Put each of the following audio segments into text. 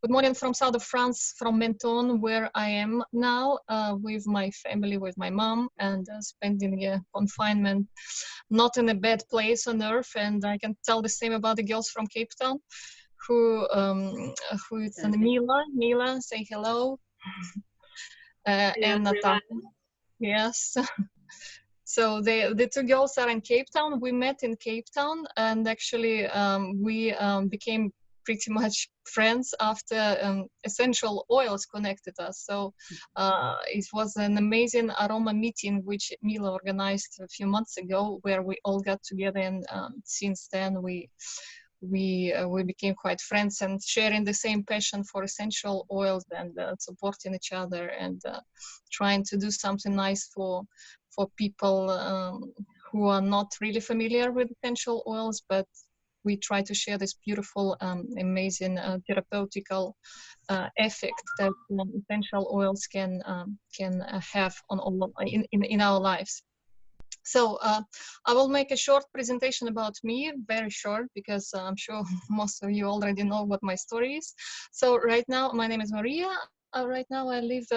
Good morning from south of France, from Menton, where I am now with my family, with my mom, and spending confinement not in a bad place on earth. And I can tell the same about the girls from Cape Town, who it's Mila, say hello, Hello, and Natasha. everyone. Yes. So the two girls are in Cape Town. We met in Cape Town, and actually we became pretty much friends after essential oils connected us. So it was an amazing aroma meeting which Mila organized a few months ago, where we all got together, and since then we became quite friends and sharing the same passion for essential oils and supporting each other and trying to do something nice for people who are not really familiar with essential oils, but we try to share this beautiful, amazing therapeutical effect that essential oils can have on all in our lives. So I will make a short presentation about me, very short, because I'm sure most of you already know what my story is. So right now, my name is Maria. Right now I live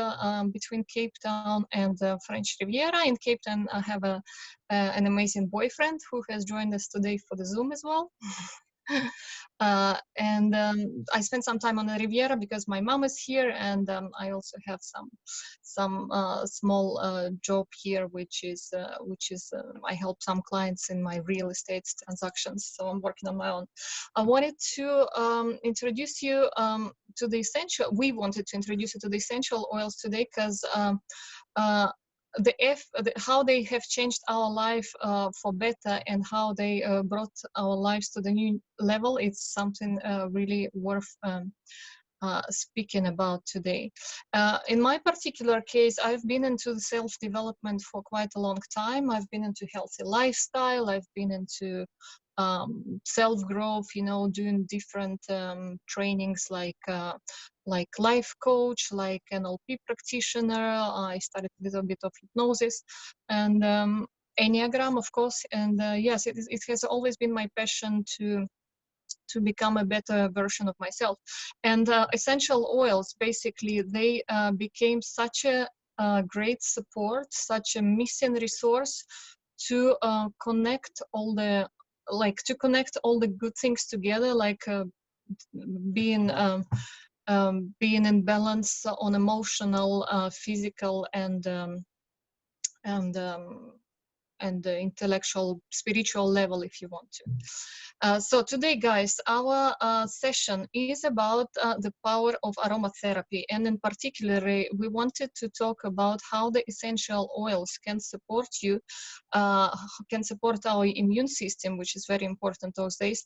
between Cape Town and French Riviera. In Cape Town, I have an amazing boyfriend who has joined us today for the Zoom as well. And I spent some time on the Riviera because my mom is here, and I also have some small job here, which is I help some clients in my real estate transactions. So I'm working on my own. I wanted to introduce you to the essential. We wanted to introduce you to the essential oils today because. How they have changed our life for better, and how they brought our lives to the new level, it's something really worth speaking about today. In my particular case, I've been into self-development for quite a long time. I've been into healthy lifestyle. I've been into self-growth, doing different trainings like life coach, like NLP practitioner. I studied a little bit of hypnosis and Enneagram, of course. And yes, it has always been my passion to become a better version of myself. And essential oils, basically, they became such a great support, such a missing resource to connect all the good things together, like being being in balance on emotional, physical, and the intellectual, spiritual level, if you want to. So today, guys, our session is about the power of aromatherapy, and in particular, we wanted to talk about how the essential oils can support you, can support our immune system, which is very important those days,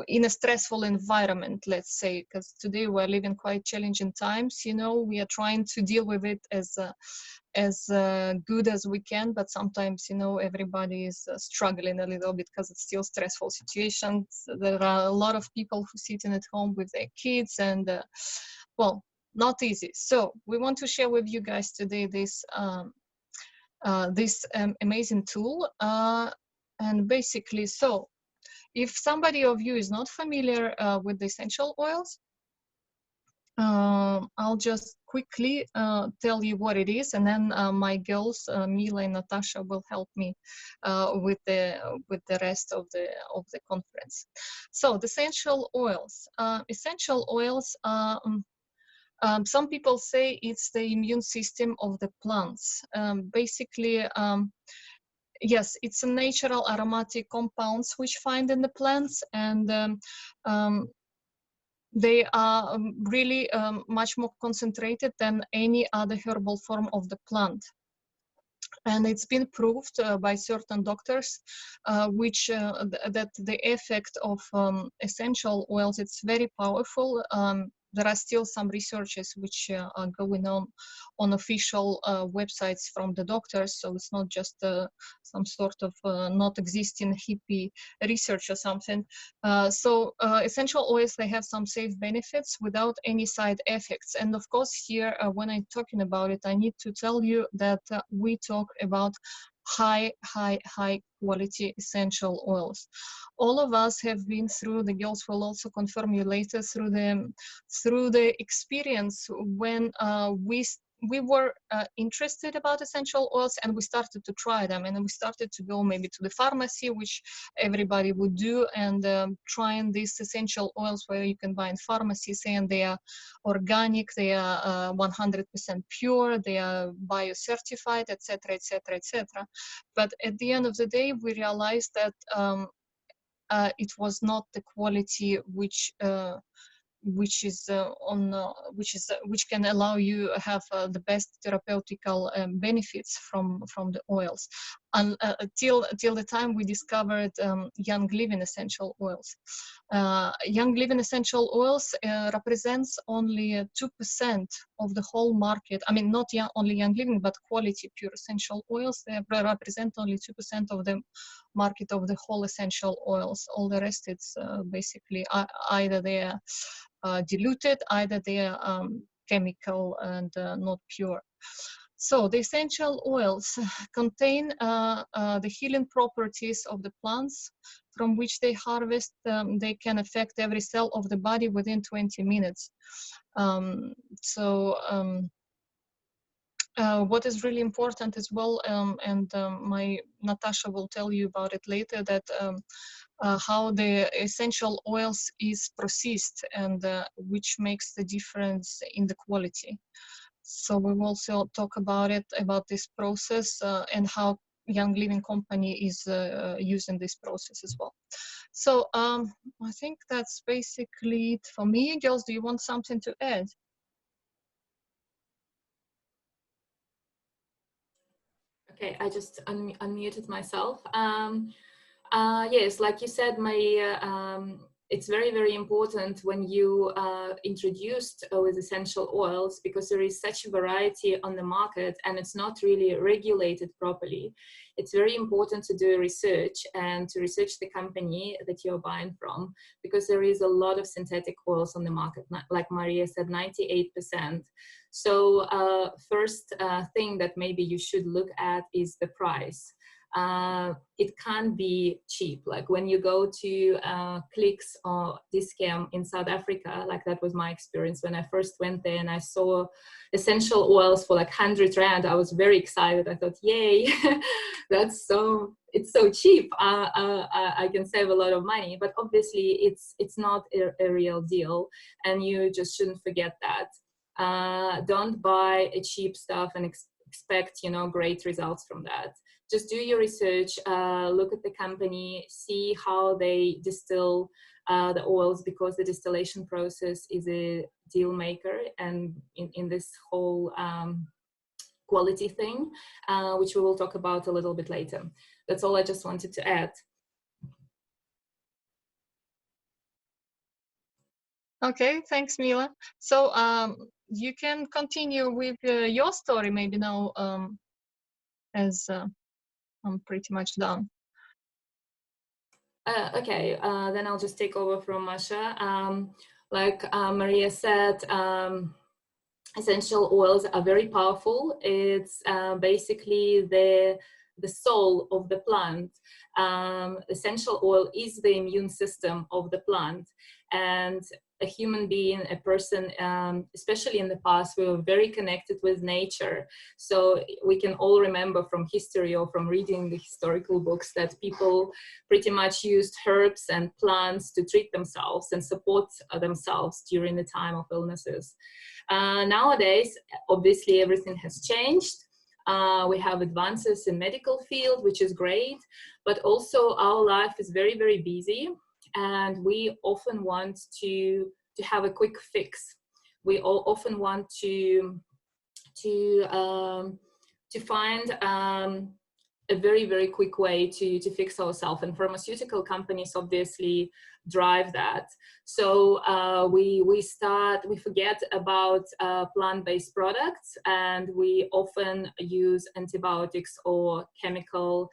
in a stressful environment, let's say, because today we're living quite challenging times. We are trying to deal with it as good as we can, but sometimes everybody is struggling a little bit because it's still stressful situations. There are a lot of people who sitting at home with their kids, and well, not easy. So we want to share with you guys today this amazing tool, and basically, so if somebody of you is not familiar with the essential oils, I'll just quickly tell you what it is, and then my girls, Mila and Natasha, will help me with the rest of the conference. So the essential oils. Essential oils. Some people say it's the immune system of the plants. Basically. Yes, it's a natural aromatic compounds which find in the plants, and they are really much more concentrated than any other herbal form of the plant. And it's been proved by certain doctors that the effect of essential oils, it's very powerful. There are still some researches which are going on official websites from the doctors, so it's not just some sort of not existing hippie research or something. So essential oils, they have some safe benefits without any side effects. And of course here, when I'm talking about it, I need to tell you that we talk about high quality essential oils. All of us have been through, the girls will also confirm you later, through the experience when we were interested about essential oils and we started to try them, and then we started to go maybe to the pharmacy, which everybody would do, and trying these essential oils where you can buy in pharmacies, and they are organic, they are 100% pure, they are bio-certified, etc., etc., etc. But at the end of the day, we realized that it was not the quality which can allow you have the best therapeutical benefits from the oils, till the time we discovered young living essential oils. Young living essential oils represents only 2% of the whole market. I mean, not only young living, but quality pure essential oils. They represent only 2% of the market of the whole essential oils. All the rest, it's basically either they are diluted, either they are chemical and not pure. So the essential oils contain the healing properties of the plants from which they harvest. They can affect every cell of the body within 20 minutes. What is really important as well, and my Natasha will tell you about it later, that how the essential oils is processed, and which makes the difference in the quality. So we will also talk about it, about this process, and how Young Living Company is using this process as well. So I think that's basically it for me. Girls, do you want something to add? Okay, I just unmuted myself. Yes, like you said, Maria, it's very, very important when you introduced with essential oils, because there is such a variety on the market and it's not really regulated properly. It's very important to do research and to research the company that you're buying from, because there is a lot of synthetic oils on the market, like Maria said, 98%. So first thing that maybe you should look at is the price. It can't be cheap. Like when you go to Clicks or Discam in South Africa, like that was my experience when I first went there and I saw essential oils for like 100 Rand. I was very excited. I thought, yay, it's so cheap. I can save a lot of money, but obviously it's not a real deal, and you just shouldn't forget that. Don't buy a cheap stuff and expect, you know, great results from that. Just do your research, look at the company, see how they distill the oils, because the distillation process is a deal maker and in this whole quality thing, which we will talk about a little bit later. That's all I just wanted to add. Okay, thanks, Mila. So you can continue with your story maybe now, as I'm pretty much done. Okay, then I'll just take over from Masha. Like Maria said, essential oils are very powerful. It's basically the soul of the plant. Essential oil is the immune system of the plant, and a human being, a person, especially in the past, we were very connected with nature. So we can all remember from history or from reading the historical books that people pretty much used herbs and plants to treat themselves and support themselves during the time of illnesses. Nowadays, obviously, everything has changed. We have advances in medical field, which is great, but also our life is very, very busy, and we often want to have a quick fix. We all often want to find a very, very quick way to fix ourselves, and pharmaceutical companies obviously drive that. So we forget about plant-based products, and we often use antibiotics or chemical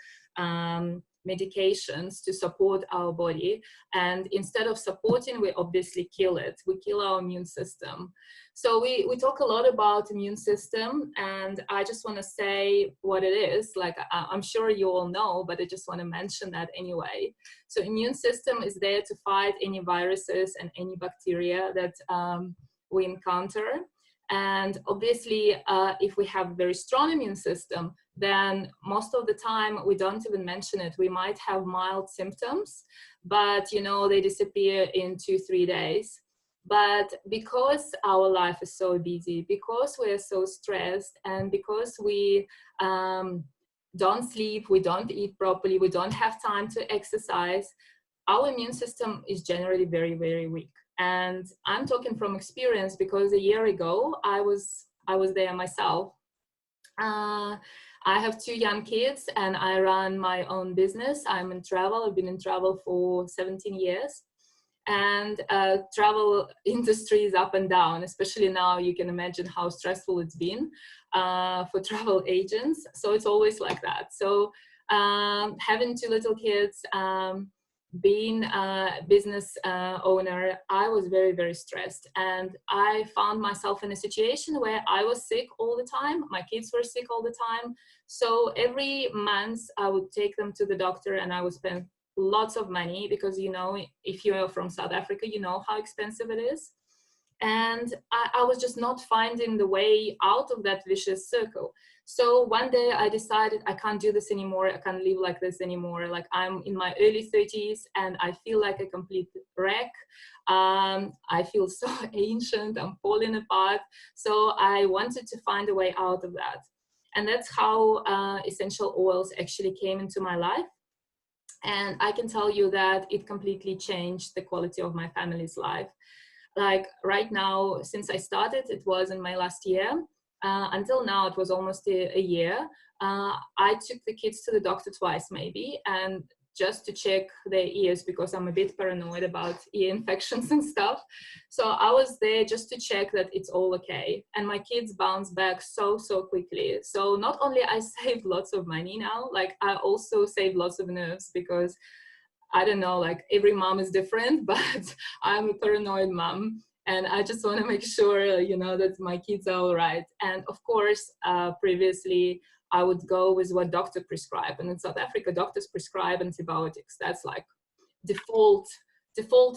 medications to support our body, and instead of supporting, we obviously kill it. We kill our immune system. So we talk a lot about immune system, and I just want to say what it is. Like I'm sure you all know, but I just want to mention that anyway. So immune system is there to fight any viruses and any bacteria that we encounter. And obviously, if we have a very strong immune system, then most of the time we don't even mention it. We might have mild symptoms, but you know, they disappear in 2-3 days. But because our life is so busy, because we're so stressed, and because we don't sleep, we don't eat properly, we don't have time to exercise, our immune system is generally very, very weak. And I'm talking from experience because a year ago I was there myself. I have 2 young kids and I run my own business. I'm in travel. I've been in travel for 17 years. And travel industry is up and down, especially now. You can imagine how stressful it's been for travel agents. So it's always like that. So having 2 little kids, being a business owner, I was very, very stressed. And I found myself in a situation where I was sick all the time. My kids were sick all the time. So every month I would take them to the doctor and I would spend lots of money, because you know, if you're from South Africa, you know how expensive it is. And I was just not finding the way out of that vicious circle. So one day I decided I can't do this anymore. I can't live like this anymore. Like, I'm in my early 30s and I feel like a complete wreck. I feel so ancient. I'm falling apart. So I wanted to find a way out of that. And that's how essential oils actually came into my life. And I can tell you that it completely changed the quality of my family's life. Like right now, since I started, it was in my last year, until now, it was almost a year. I took the kids to the doctor twice maybe, and just to check their ears, because I'm a bit paranoid about ear infections and stuff. So I was there just to check that it's all okay. And my kids bounced back so quickly. So not only I saved lots of money now, like I also saved lots of nerves, because I don't know, like every mom is different, but I'm a paranoid mom. And I just want to make sure, you know, that my kids are all right. And of course, previously, I would go with what doctor prescribe. And in South Africa, doctors prescribe antibiotics. That's like default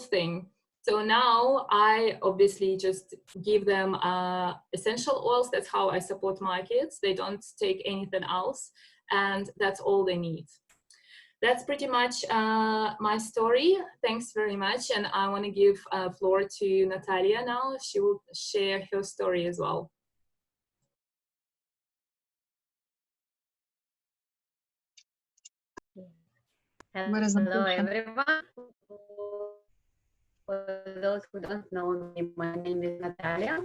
thing. So now I obviously just give them essential oils. That's how I support my kids. They don't take anything else. And that's all they need. That's pretty much my story. Thanks very much. And I want to give floor to Natalia now. She will share her story as well. Hello, everyone. For those who don't know me, my name is Natalia.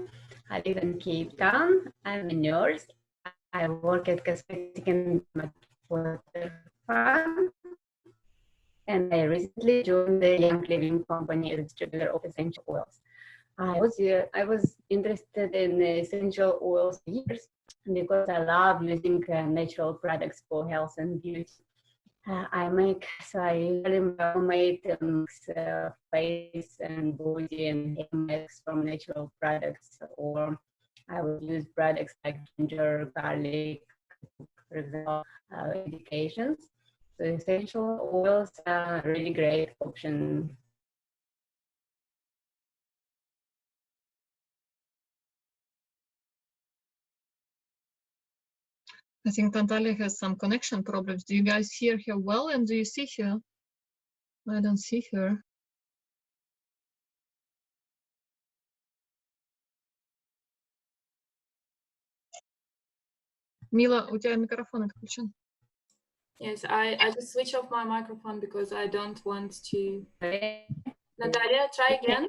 I live in Cape Town. I'm a nurse. I work at Cosmetic and Water Farm. And I recently joined the Young Living Company as distributor of essential oils. I was interested in essential oils for years because I love using natural products for health and beauty. I usually make face and body and hair masks from natural products, or I would use products like ginger, garlic, for example, medications. So essential oils are a really great option. I think Natalia has some connection problems. Do you guys hear her well, and do you see her? I don't see her. Мила, у тебя микрофон отключен. Yes, I just switch off my microphone because I don't want to. Natalia, try again.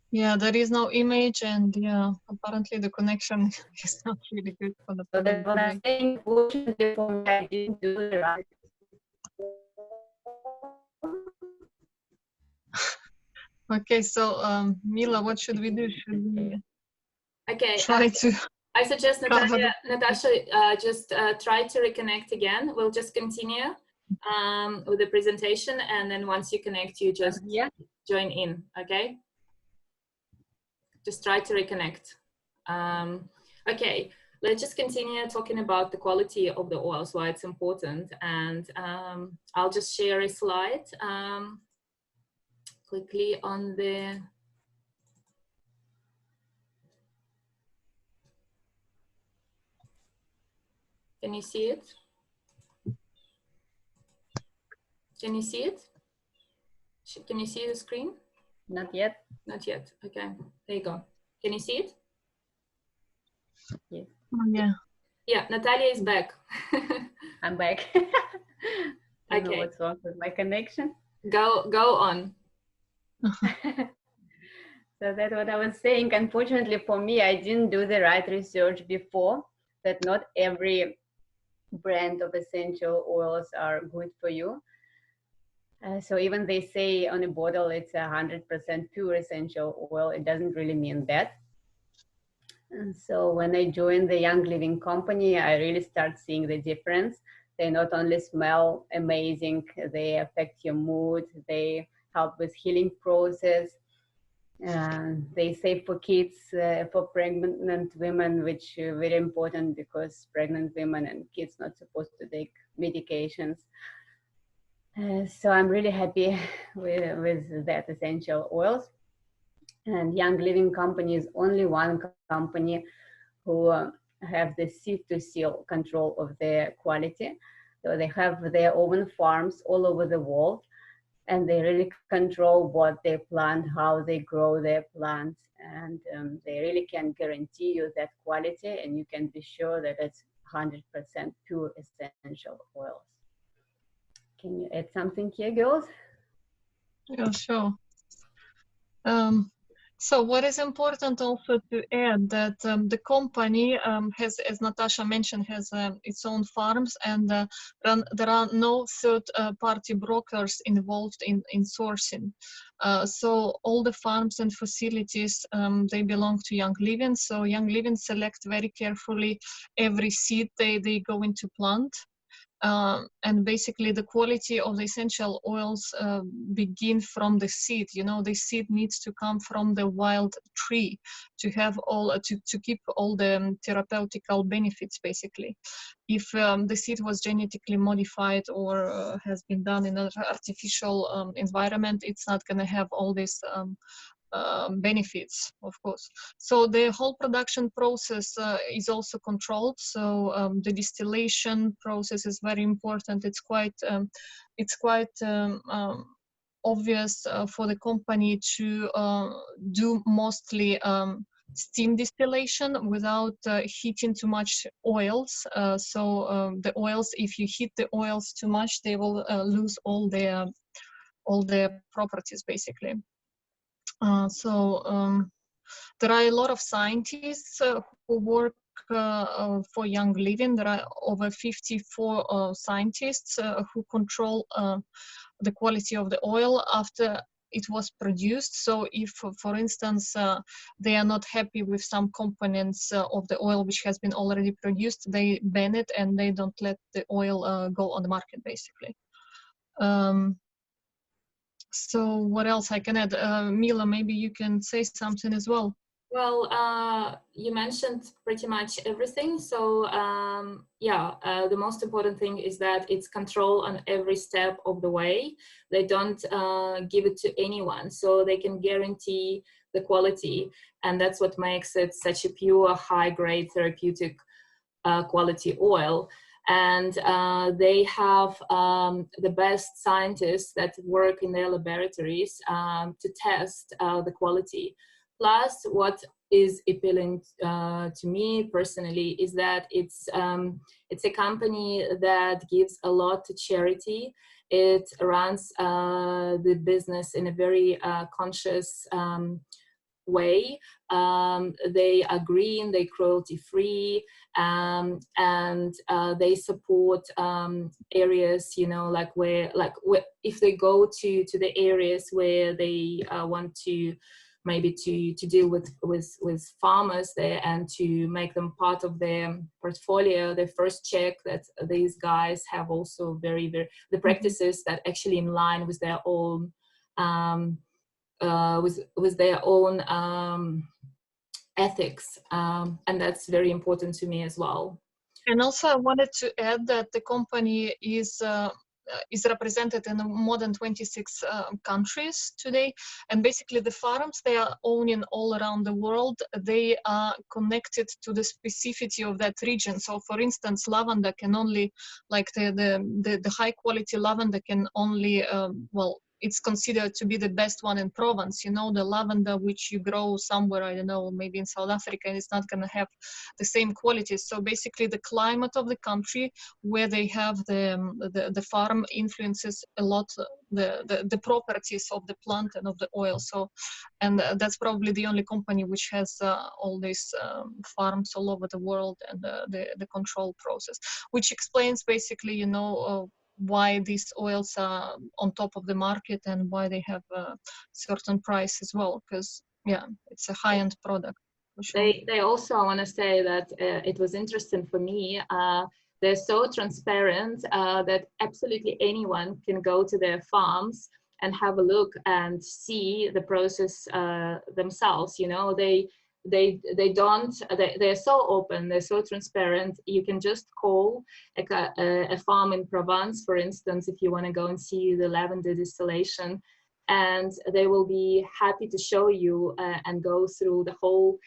Yeah, there is no image, and yeah, apparently the connection is not really good for the So what I'm saying, fortunately for me, I didn't do the right. Okay, so Mila, what should we do? Should we try to? I suggest Natasha just try to reconnect again. We'll just continue. with the presentation, and then once you connect, you just join in, okay? Just try to reconnect. Okay, let's just continue talking about the quality of the oils, why it's important. And I'll just share a slide quickly on the... Can you see it? Can you see it? Can you see the screen? Not yet. Not yet. Okay, there you go. Can you see it? Yes. Yeah. Yeah, Natalia is back. I'm back. I don't know what's wrong with my connection. Go on. So that's what I was saying. Unfortunately for me, I didn't do the right research before, that not every brand of essential oils are good for you. So even they say on a bottle it's 100% pure essential oil, it doesn't really mean that. And so when I joined the Young Living company, I really start seeing the difference. They not only smell amazing, they affect your mood, they help with healing process. They say for kids, for pregnant women, which is very important because pregnant women and kids not supposed to take medications. So I'm really happy with that essential oils. And Young Living company is only one company who have the seed to seal control of their quality. So they have their own farms all over the world, and they really control what they plant, how they grow their plants, and they really can guarantee you that quality, and you can be sure that it's 100% pure essential oils. Can you add something here, girls? Yeah, sure. So what is important also to add that the company has, as Natasha mentioned, has its own farms, and there are no third-party brokers involved in sourcing. So all the farms and facilities, they belong to Young Living. So Young Living select very carefully every seed they go into plant. And basically the quality of the essential oils begin from the seed. You know, the seed needs to come from the wild tree to have all to keep all the therapeutical benefits basically. If the seed was genetically modified or has been done in an artificial environment, it's not going to have all this benefits, of course. So the whole production process is also controlled. So the distillation process is very important. It's quite obvious for the company to do mostly steam distillation without heating too much oils. The oils, if you heat the oils too much, they will lose all their properties basically. There are a lot of scientists who work for Young Living. There are over 54 scientists who control the quality of the oil after it was produced. So if, for instance, they are not happy with some components of the oil which has been already produced, they ban it and they don't let the oil go on the market, basically. So what else I can add? Mila, maybe you can say something as well. Well, you mentioned pretty much everything. So the most important thing is that it's control on every step of the way. They don't give it to anyone, so they can guarantee the quality. And that's what makes it such a pure, high-grade therapeutic quality oil. And they have the best scientists that work in their laboratories to test the quality. Plus, what is appealing to me personally is that it's a company that gives a lot to charity. It runs the business in a very conscious way. They are green, they cruelty free, and they support areas, you know, like where if they go to the areas where they want to maybe to deal with farmers there and to make them part of their portfolio. They first check that these guys have also the practices that actually in line with their own with their own ethics, and that's very important to me as well. And also, I wanted to add that the company is represented in more than 26 countries today, and basically the farms they are owning all around the world, they are connected to the specificity of that region. So, for instance, lavender can only, like the high quality lavender can only well, it's considered to be the best one in Provence. You know, the lavender which you grow somewhere, I don't know, maybe in South Africa, and it's not going to have the same qualities. So basically, the climate of the country where they have the farm influences a lot the properties of the plant and of the oil. So, and that's probably the only company which has all these farms all over the world and the control process, which explains basically, you know, why these oils are on top of the market and why they have a certain price as well, because yeah, it's a high-end product for sure. They also, I want to say that it was interesting for me. They're so transparent that absolutely anyone can go to their farms and have a look and see the process themselves. You know, they're so open, they're so transparent. You can just call a farm in Provence, for instance, if you want to go and see the lavender distillation, and they will be happy to show you and go through the whole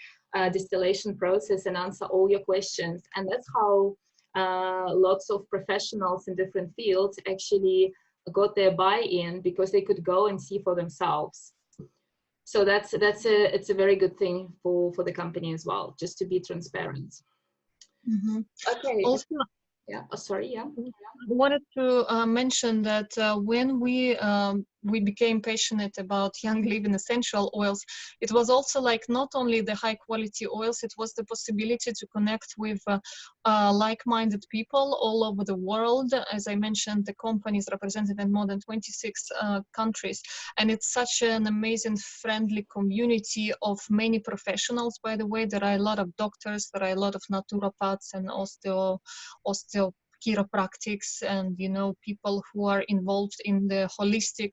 distillation process and answer all your questions. And that's how lots of professionals in different fields actually got their buy-in, because they could go and see for themselves. So it's a very good thing for the company as well, just to be transparent. Mm-hmm. Okay. Also, yeah. Oh, sorry. Yeah. I wanted to mention that when we became passionate about Young Living essential oils, it was also like not only the high quality oils, it was the possibility to connect with like-minded people all over the world. As I mentioned, the company is represented in more than 26 countries, and it's such an amazing, friendly community of many professionals. By the way, there are a lot of doctors, there are a lot of naturopaths and osteo chiropractics, and you know, people who are involved in the holistic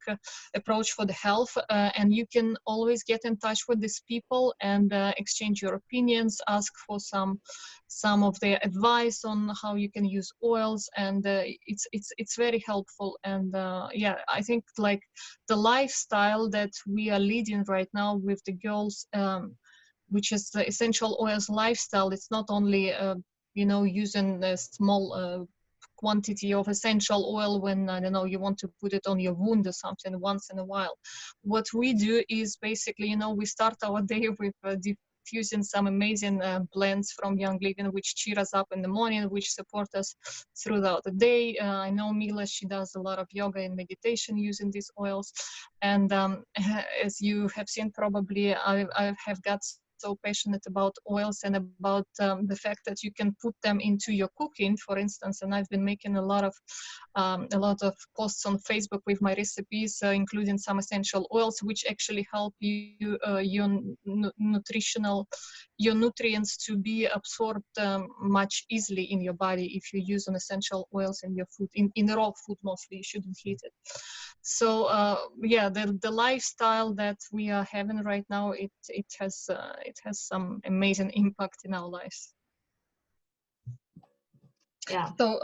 approach for the health, and you can always get in touch with these people and exchange your opinions, ask for some of their advice on how you can use oils, and it's very helpful. And yeah, I think like the lifestyle that we are leading right now with the girls, which is the essential oils lifestyle, it's not only you know, using a small quantity of essential oil when, I don't know, you want to put it on your wound or something once in a while. What we do is basically, you know, we start our day with diffusing some amazing blends from Young Living, which cheer us up in the morning, which support us throughout the day. I know Mila, she does a lot of yoga and meditation using these oils. And as you have seen, probably I have got so passionate about oils and about the fact that you can put them into your cooking, for instance. And I've been making a lot of posts on Facebook with my recipes, including some essential oils, which actually help you your nutrients to be absorbed much easily in your body if you use an essential oils in your food, in raw food mostly. You shouldn't heat it. So yeah, the lifestyle that we are having right now, it has some amazing impact in our lives. Yeah. So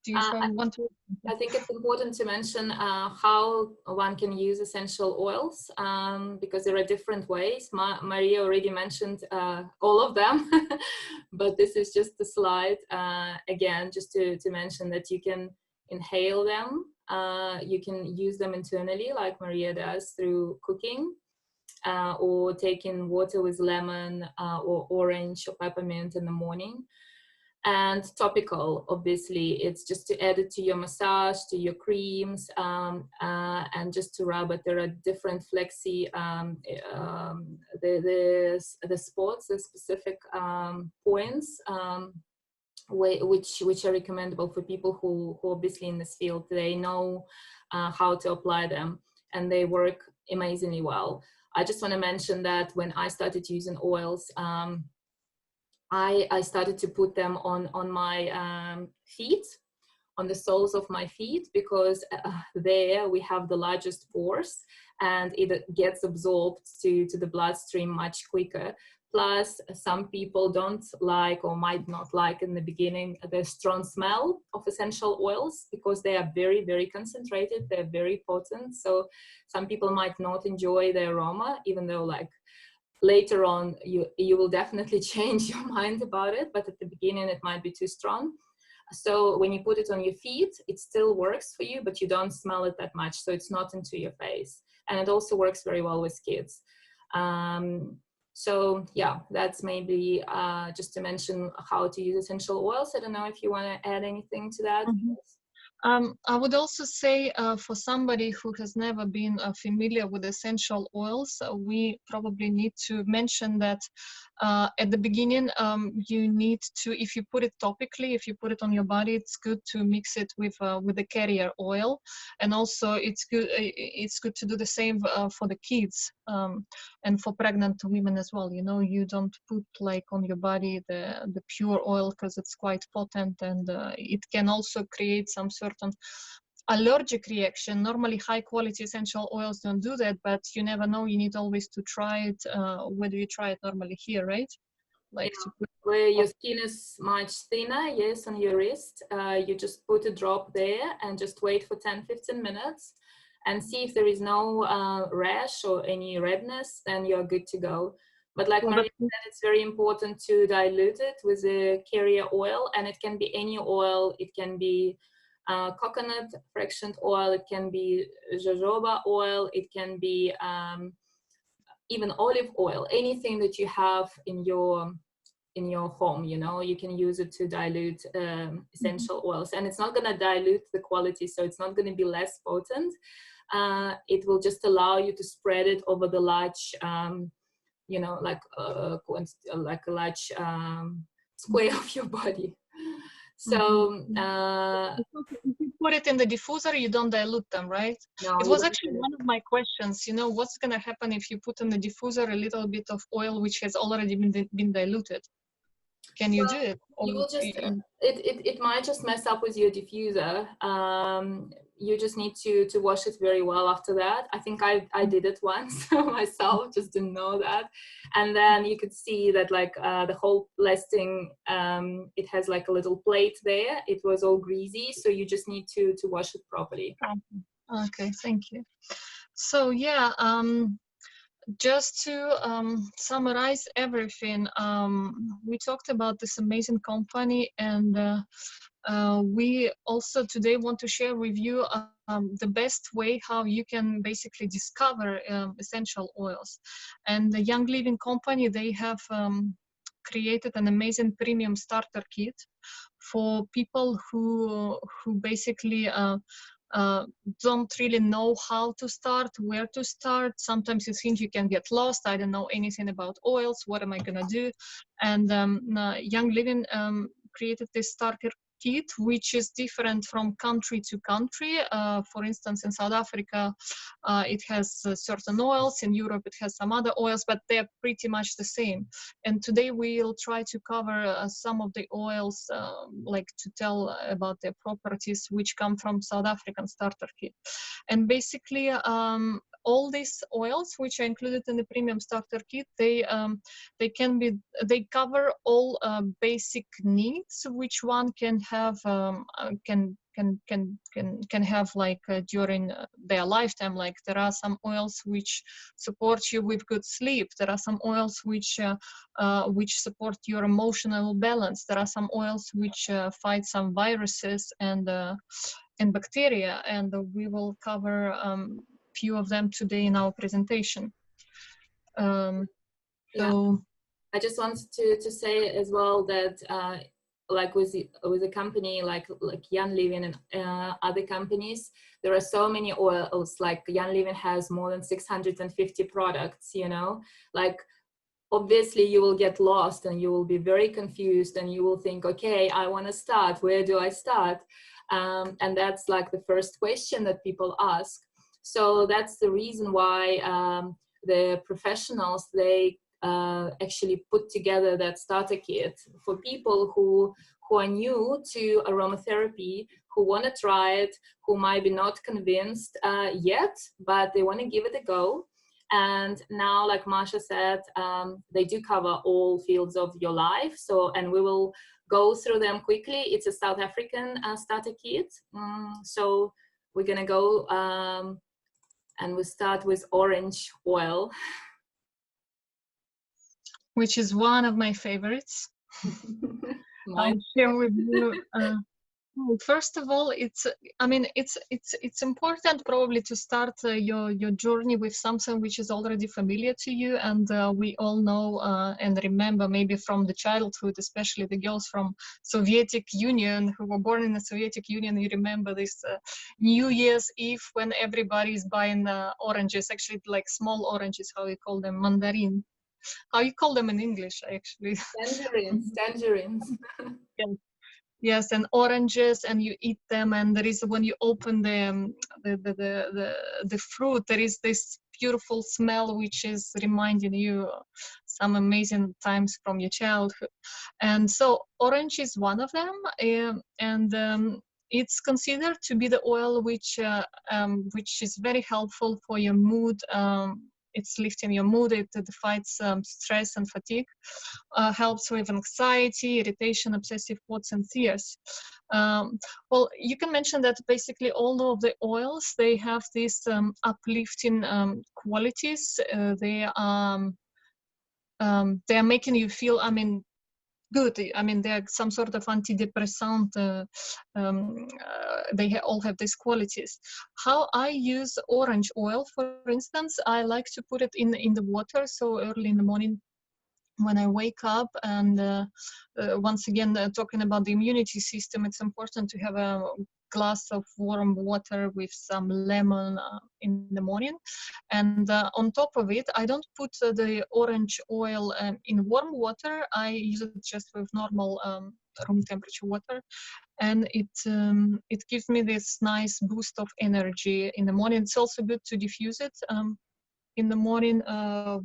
do you want to? I think it's important to mention how one can use essential oils, because there are different ways. Maria already mentioned all of them, but this is just a slide, again, just to mention that you can inhale them, you can use them internally like Maria does through cooking, or taking water with lemon or orange or peppermint in the morning. And topical, obviously, it's just to add it to your massage, to your creams, and just to rub it. There are different flexi, the spots, the specific points, which are recommendable for people who obviously in this field. They know how to apply them, and they work amazingly well. I just want to mention that when I started using oils, I started to put them on my feet, on the soles of my feet, because there we have the largest pores and it gets absorbed to the bloodstream much quicker. Plus, some people don't like or might not like in the beginning the strong smell of essential oils because they are very, very concentrated. They're very potent. So some people might not enjoy the aroma, even though like later on you will definitely change your mind about it. But at the beginning, it might be too strong. So when you put it on your feet, it still works for you, but you don't smell it that much. So it's not into your face. And it also works very well with kids. So yeah, that's maybe just to mention how to use essential oils. I don't know if you want to add anything to that. I would also say for somebody who has never been familiar with essential oils, we probably need to mention that at the beginning, you need to, if you put it topically, if you put it on your body, it's good to mix it with the carrier oil, and also it's good to do the same for the kids and for pregnant women as well. You know, you don't put like on your body the pure oil because it's quite potent, and it can also create some certain allergic reaction. Normally high quality essential oils don't do that, but you never know. You need always to try it, whether you try it normally here, right? Like Yeah. to put Where your skin is much thinner, yes, on your wrist, you just put a drop there and just wait for 10-15 minutes and see if there is no rash or any redness, then you're good to go. But like Maria said, it's very important to dilute it with a carrier oil, and it can be any oil. It can be coconut fractioned oil, it can be jojoba oil, it can be even olive oil, anything that you have in your home, you know, you can use it to dilute essential oils, and it's not going to dilute the quality, so it's not going to be less potent. It will just allow you to spread it over the large you know, like a large square of your body. So if you put it in the diffuser, you don't dilute them, right? no, It was actually one of my questions. You know, what's going to happen if you put in the diffuser a little bit of oil which has already been diluted? Can you do it? You will just it might just mess up with your diffuser. You just need to wash it very well after that. I think I did it once myself, just didn't know that. And then you could see that like the whole plastic, it has like a little plate there. It was all greasy, so you just need to wash it properly. Okay, thank you. So yeah, just to summarize everything, we talked about this amazing company, and we also today want to share with you the best way how you can basically discover essential oils. And the Young Living company, they have created an amazing premium starter kit for people who basically don't really know how to start, where to start. Sometimes you think you can get lost. I don't know anything about oils. What am I gonna do? And Young Living created this starter kit, which is different from country to country. For instance, in South Africa, it has certain oils. In Europe, it has some other oils, but they're pretty much the same. And today we'll try to cover some of the oils, like to tell about their properties, which come from South African starter kit. And basically, all these oils, which are included in the premium starter kit, they cover all basic needs, which one can have can have like during their lifetime. Like there are some oils which support you with good sleep. There are some oils which support your emotional balance. There are some oils which fight some viruses and bacteria, and we will cover few of them today in our presentation. So I just wanted to say as well that like with a company like Young Living and other companies, there are so many oils. Like Young Living has more than 650 products, you know, like obviously you will get lost and you will be very confused and you will think, okay, I want to start, where do I start? And that's like the first question that people ask. So that's the reason why the professionals, they actually put together that starter kit for people who are new to aromatherapy, who want to try it, who might be not convinced yet, but they want to give it a go. And now, like Masha said, they do cover all fields of your life. So, and we will go through them quickly. It's a South African starter kit. So we're gonna go and we start with orange oil. Which is one of my favorites. I'll Mine. share with you. Well, first of all, I mean, it's important probably to start your journey with something which is already familiar to you, and we all know and remember maybe from the childhood, especially the girls from Soviet Union who were born in the Soviet Union. You remember this New Year's Eve when everybody is buying oranges, actually like small oranges, how you call them, mandarin. How you call them in English, actually? Tangerines, tangerines. Yes, and oranges, and you eat them, and there is, when you open the fruit, there is this beautiful smell which is reminding you some amazing times from your childhood. And so orange is one of them, and it's considered to be the oil which is very helpful for your mood. It's lifting your mood, it fights stress and fatigue, helps with anxiety, irritation, obsessive thoughts, and fears. Well, you can mention that basically all of the oils, they have these uplifting qualities. They are making you feel, I mean, good. I mean, they're some sort of antidepressant. All have these qualities. How I use orange oil, for instance, I like to put it in the water. So early in the morning when I wake up, and once again, talking about the immunity system, it's important to have a glass of warm water with some lemon in the morning. And on top of it, I don't put the orange oil in warm water. I use it just with normal room temperature water, and it gives me this nice boost of energy in the morning. It's also good to diffuse it in the morning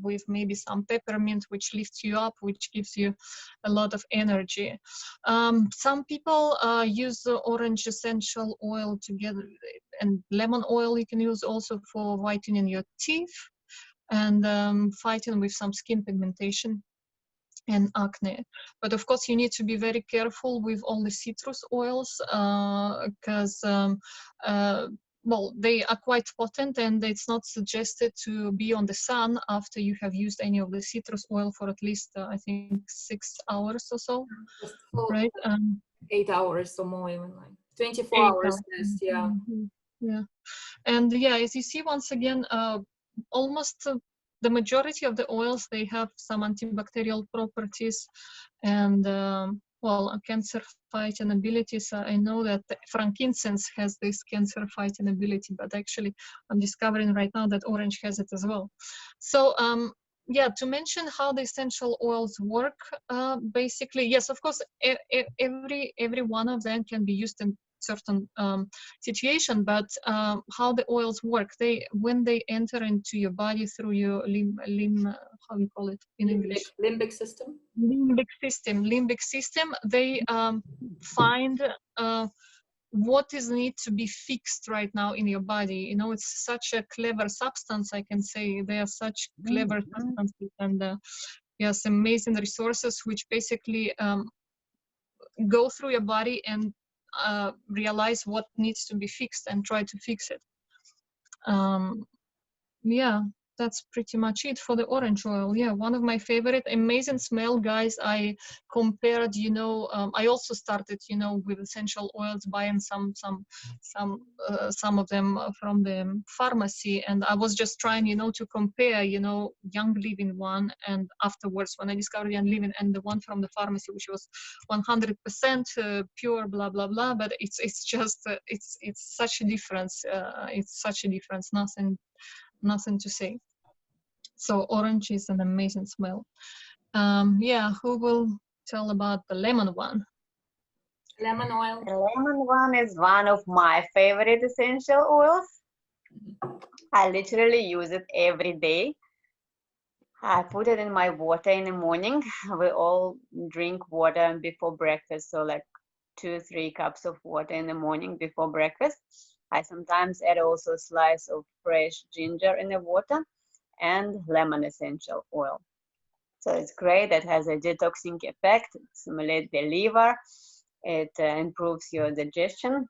with maybe some peppermint, which lifts you up, which gives you a lot of energy. Some people use the orange essential oil together, and lemon oil you can use also for whitening your teeth and fighting with some skin pigmentation and acne. But of course, you need to be very careful with all the citrus oils because well, they are quite potent, and it's not suggested to be on the sun after you have used any of the citrus oil for at least I think 6 hours or so, Just for right? 8 hours or more, even like 24 8 hours hours. best, yeah. Yeah. And yeah, as you see, once again, almost the majority of the oils, they have some antibacterial properties and well, cancer fighting abilities. I know that frankincense has this cancer fighting ability, but actually I'm discovering right now that orange has it as well. So yeah, to mention how the essential oils work, basically, yes, of course, every one of them can be used in certain situation, but how the oils work, when they enter into your body through your how you call it in English? Limbic system. Limbic system, they find what is need to be fixed right now in your body. You know, it's such a clever substance, I can say. They are such clever substances, and yes, amazing resources which basically go through your body and realize what needs to be fixed and try to fix it. Yeah, that's pretty much it for the orange oil. Yeah, one of my favorite, amazing smell, guys. I compared, you know, I also started, you know, with essential oils, buying some of them from the pharmacy, and I was just trying, you know, to compare, you know, Young Living one, and afterwards when I discovered Young Living and the one from the pharmacy, which was 100% pure, blah blah blah. But it's just it's such a difference. It's such a difference. Nothing to say. So orange is an amazing smell. Yeah, who will tell about the lemon one? Lemon oil. The lemon one is one of my favorite essential oils. I literally use it every day. I put it in my water in the morning. We all drink water before breakfast, so like 2 3 cups of water in the morning before breakfast. I sometimes add also a slice of fresh ginger in the water and lemon essential oil. So it's great. It has a detoxing effect. It stimulates the liver. It improves your digestion.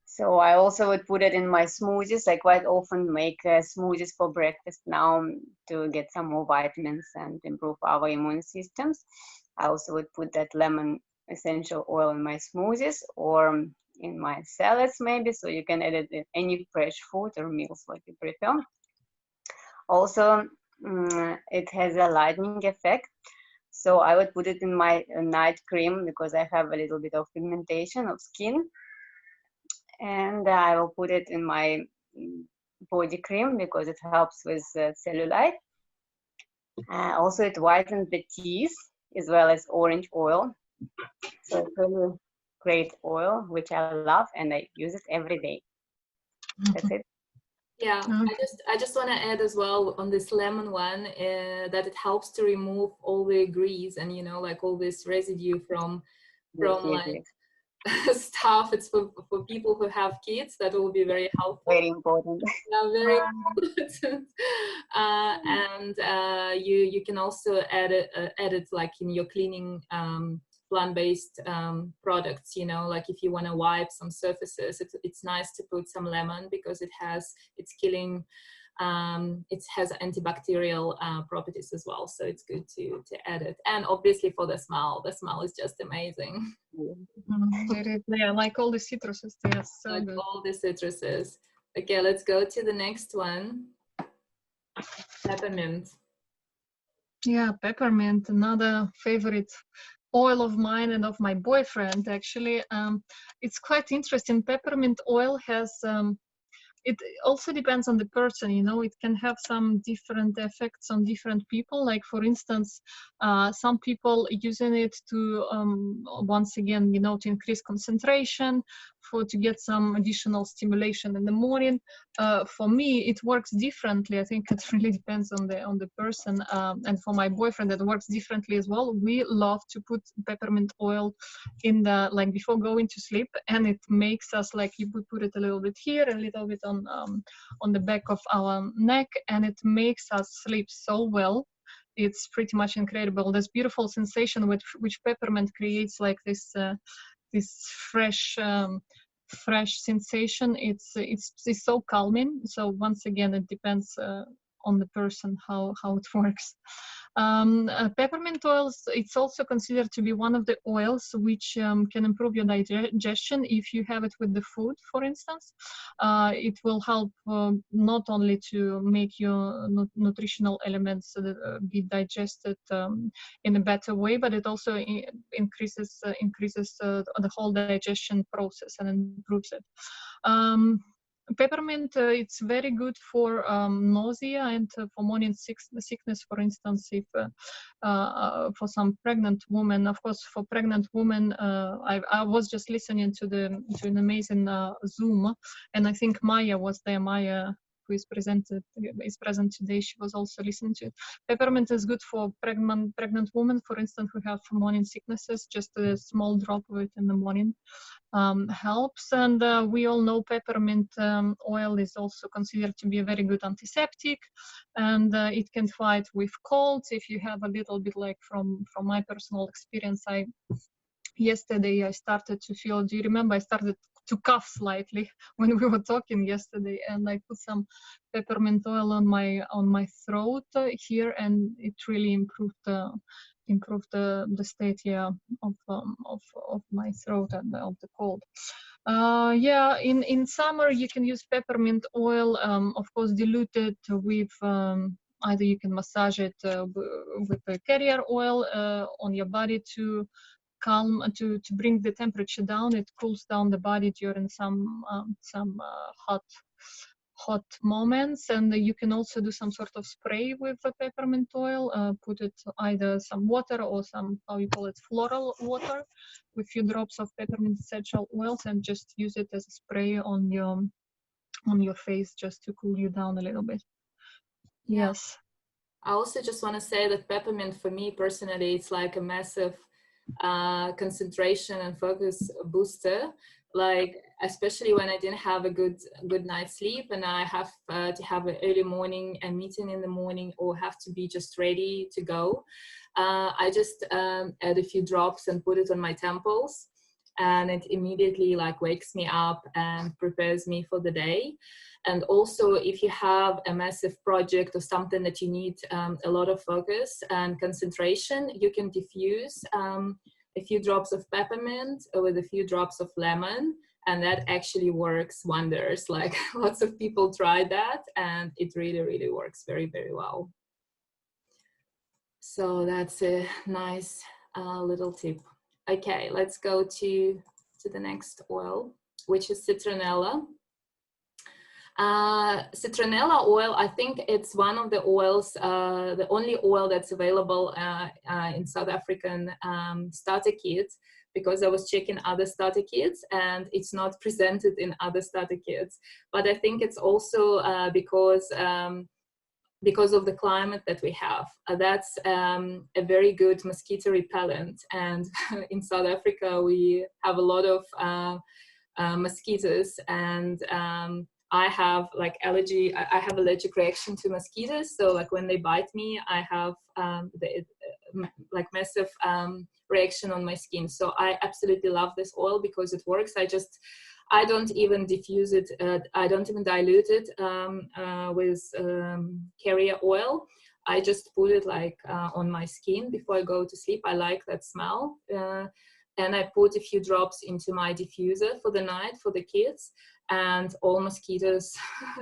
So I also would put it in my smoothies. I quite often make smoothies for breakfast now to get some more vitamins and improve our immune systems. I also would put that lemon essential oil in my smoothies or in my salads maybe, so you can add it in any fresh food or meals like you prefer. Also, it has a lightening effect. So I would put it in my night cream because I have a little bit of pigmentation of skin, and I will put it in my body cream because it helps with cellulite. Also, it whitens the teeth as well as orange oil. So it's really great oil, which I love, and I use it every day. That's it. Yeah, I just want to add as well on this lemon one that it helps to remove all the grease and like all this residue from like stuff. It's for people who have kids. That will be very helpful. Very important. Yeah, very important. And you can also add it like in your cleaning plant-based products, like if you want to wipe some surfaces, it's nice to put some lemon because it's killing, it has antibacterial properties as well, so it's good to add it. And obviously for the smell is just amazing. Yeah, like all the citruses, yes, so like good. all the citruses. Okay, let's go to the next one. Peppermint. Yeah, peppermint, another favorite oil of mine and of my boyfriend, actually. It's quite interesting. Peppermint oil has it also depends on the person, it can have some different effects on different people. Like for instance, some people using it to once again, to increase concentration, to get some additional stimulation in the morning. For me, it works differently. I think it really depends on the person. And for my boyfriend, it works differently as well. We love to put peppermint oil in the, like, before going to sleep, and it makes us, like, you would put it a little bit here, a little bit on the back of our neck, and it makes us sleep so well. It's pretty much incredible. This beautiful sensation which peppermint creates, like this fresh sensation. It's so calming. So once again, it depends on the person how it works. Peppermint oils, it's also considered to be one of the oils which can improve your digestion if you have it with the food, for instance. It will help not only to make your nutritional elements be digested in a better way, but it also increases the whole digestion process and improves it. Peppermint, it's very good for nausea and for morning sickness, for instance, if for some pregnant women. Of course, for pregnant women, I was just listening to an amazing Zoom, and I think Maya was there. Maya, who is present today, she was also listening to it. Peppermint is good for pregnant women, for instance, who have morning sicknesses. Just a small drop of it in the morning helps. And we all know peppermint oil is also considered to be a very good antiseptic, and it can fight with colds. If you have a little bit, like from my personal experience, yesterday I started to feel, do you remember, I started to cough slightly when we were talking yesterday, and I put some peppermint oil on my throat here, and it really improved the state, yeah, of my throat and of the cold. Yeah, in summer you can use peppermint oil, of course diluted with either you can massage it with a carrier oil on your body to calm, to bring the temperature down. It cools down the body during some hot moments. And you can also do some sort of spray with peppermint oil, put it either some water or some, how you call it, floral water with few drops of peppermint essential oils, and just use it as a spray on on your face just to cool you down a little bit. Yeah. Yes. I also just want to say that peppermint for me personally, it's like a massive concentration and focus booster. Like especially when I didn't have a good night's sleep and I have to have an early morning and meeting in the morning or have to be just ready to go. I just add a few drops and put it on my temples, and it immediately like wakes me up and prepares me for the day. And also if you have a massive project or something that you need a lot of focus and concentration, you can diffuse a few drops of peppermint with a few drops of lemon, and that actually works wonders. Like lots of people try that and it really, really works very, very well. So that's a nice little tip. Okay, let's go to the next oil, which is citronella. Citronella oil, I think it's one of the oils, the only oil that's available in South African starter kits, because I was checking other starter kits and it's not presented in other starter kits. But I think it's also because of the climate that we have. That's a very good mosquito repellent. And in South Africa, we have a lot of mosquitoes, and I have like allergy. I have allergic reaction to mosquitoes. So like when they bite me, I have like massive reaction on my skin. So I absolutely love this oil because it works. I don't even diffuse it. I don't even dilute it with carrier oil. I just put it like on my skin before I go to sleep. I like that smell. And I put a few drops into my diffuser for the night for the kids, and all mosquitoes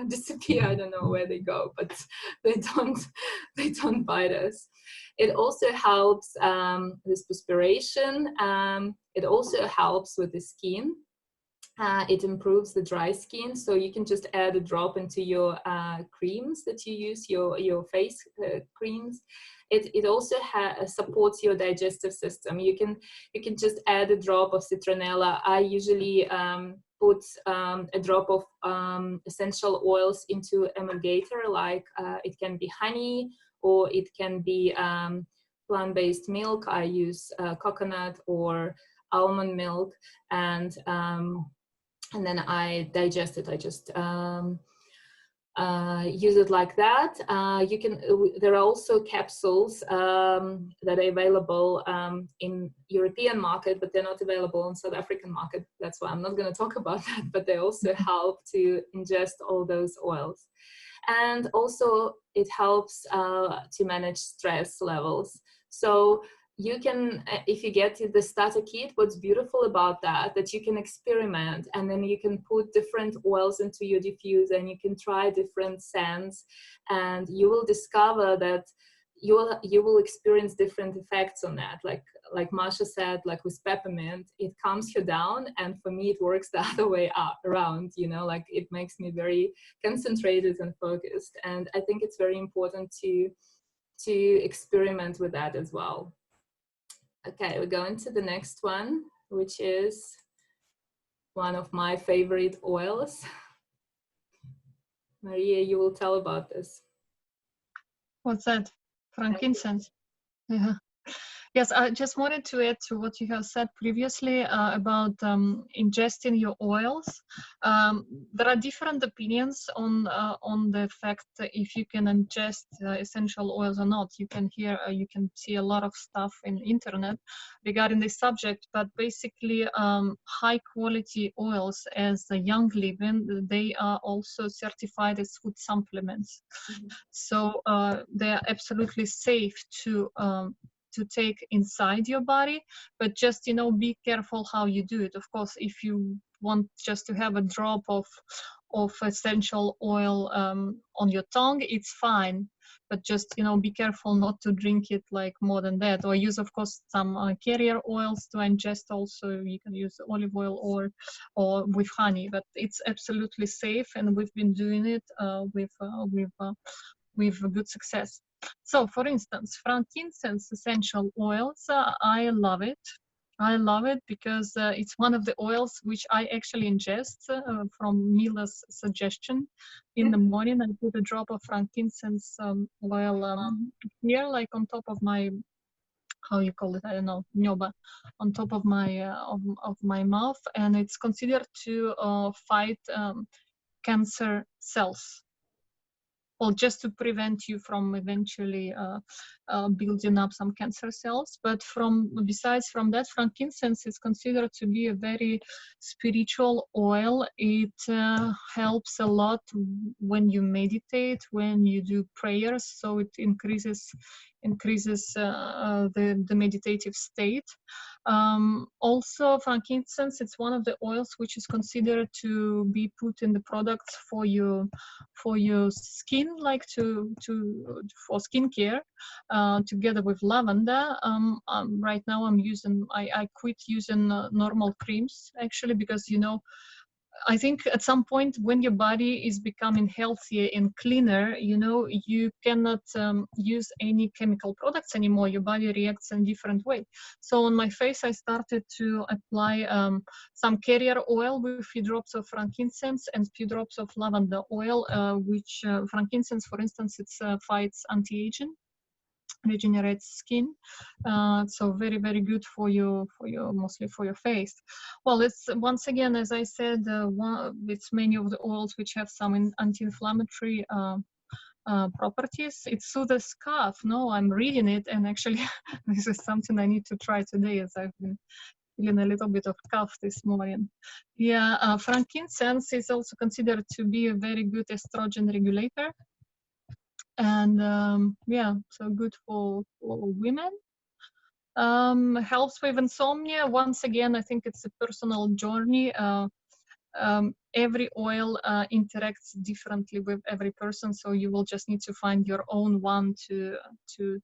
disappear. I don't know where they go, but they don't bite us. It also helps with perspiration. It also helps with the skin. It improves the dry skin, so you can just add a drop into your creams that you use, your face creams. It also supports your digestive system. You can just add a drop of citronella. I usually put a drop of essential oils into emulgator, like it can be honey or it can be plant-based milk. I use coconut or almond milk, and then I digest it. I just use it like that. You can. There are also capsules that are available in European market, but they're not available in South African market. That's why I'm not going to talk about that. But they also help to ingest all those oils, and also it helps to manage stress levels. So you can, if you get the starter kit, what's beautiful about that you can experiment, and then you can put different oils into your diffuser and you can try different scents, and you will discover that you will experience different effects on that. Like Masha said, like with peppermint, it calms you down, and for me it works the other way around, you know, like it makes me very concentrated and focused. And I think it's very important to experiment with that as well. Okay, we're going to the next one, which is one of my favorite oils. Maria, you will tell about this. What's that? Frankincense. Yeah. Yes, I just wanted to add to what you have said previously about ingesting your oils. There are different opinions on the fact that if you can ingest essential oils or not. You can see a lot of stuff in internet regarding this subject, but basically high quality oils as a young living, they are also certified as food supplements. Mm-hmm. So they are absolutely safe to take inside your body, but just, you know, be careful how you do it. Of course, if you want just to have a drop of essential oil on your tongue, it's fine, but just, you know, be careful not to drink it like more than that, or use, of course, some carrier oils to ingest. Also, you can use olive oil or with honey, but it's absolutely safe, and we've been doing it with good success. So, for instance, frankincense essential oils, I love it. I love it because it's one of the oils which I actually ingest from Mila's suggestion. In the morning, I put a drop of frankincense oil here, like on top of my, how you call it, I don't know, nyoba, on top of my mouth, and it's considered to fight cancer cells. Well, just to prevent you from eventually building up some cancer cells. But besides from that, frankincense is considered to be a very spiritual oil. It helps a lot when you meditate, when you do prayers, so it increases the meditative state. Also, frankincense, it's one of the oils which is considered to be put in the products for your skin, like for skincare, together with lavender. Right now I quit using normal creams, actually, because I think at some point when your body is becoming healthier and cleaner, you cannot use any chemical products anymore. Your body reacts in a different way. So on my face, I started to apply some carrier oil with a few drops of frankincense and a few drops of lavender oil, which frankincense, for instance, it fights anti-aging, regenerates skin, so very, very good for mostly for your face. Well, it's once again, as I said, it's many of the oils which have some anti-inflammatory properties. It soothes cough. No, I'm reading it, and actually this is something I need to try today, as I've been feeling a little bit of cough this morning. Yeah, frankincense is also considered to be a very good estrogen regulator, and yeah, so good for women. Helps with insomnia. Once again, I think it's a personal journey. Every oil interacts differently with every person, so you will just need to find your own one to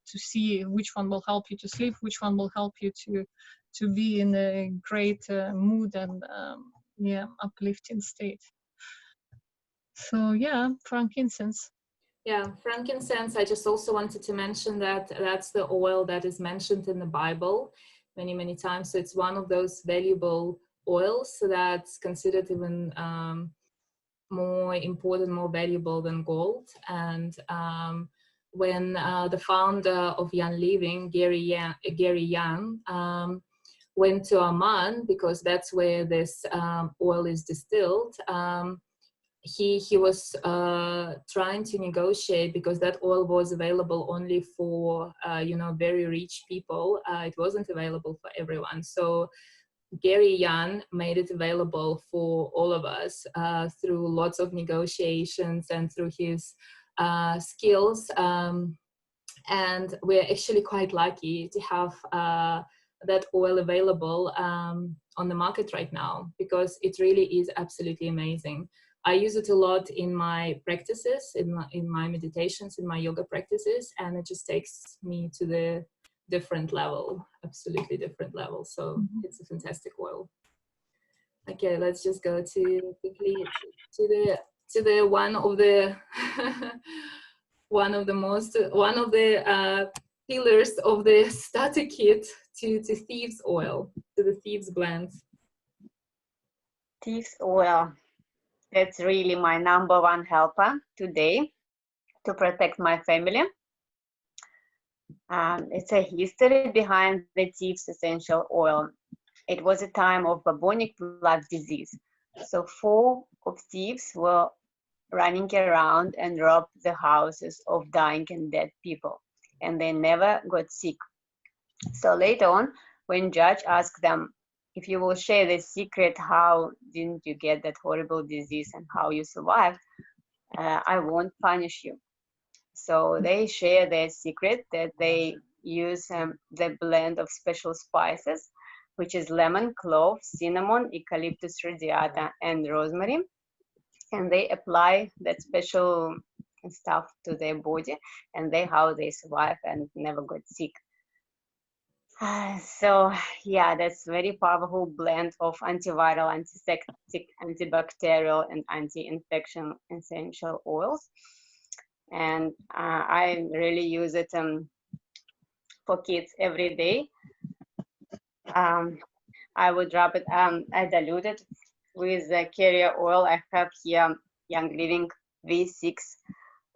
see which one will help you to sleep, which one will help you to be in a great mood and yeah, uplifting state. So yeah, frankincense. Yeah, frankincense, I just also wanted to mention that that's the oil that is mentioned in the Bible many, many times. So it's one of those valuable oils that's considered even more important, more valuable than gold. And when the founder of Young Living, Gary Young, went to Oman, because that's where this oil is distilled, he was trying to negotiate, because that oil was available only for very rich people. It wasn't available for everyone. So Gary Young made it available for all of us through lots of negotiations and through his skills. And we're actually quite lucky to have that oil available on the market right now, because it really is absolutely amazing. I use it a lot in my practices, in my meditations, in my yoga practices, and it just takes me to the different level, absolutely different level. So it's a fantastic oil. Okay, let's just go to quickly to the one of the one of the pillars of the starter kit, to thieves oil, to the thieves blend. Thieves oil. That's really my number one helper today to protect my family. It's a history behind the thieves essential oil. It was a time of bubonic plague disease. So 4 of thieves were running around and robbed the houses of dying and dead people, and they never got sick. So later on, when judge asked them, if you will share the secret, how didn't you get that horrible disease and how you survived, I won't punish you. So they share their secret that they use the blend of special spices, which is lemon, clove, cinnamon, eucalyptus radiata, and rosemary. And they apply that special stuff to their body, and how they survive and never got sick. So yeah, that's very powerful blend of antiviral, antiseptic, antibacterial, and anti-infection essential oils. And I really use it for kids every day. I would rub it. I dilute it with carrier oil. I have here Young Living V6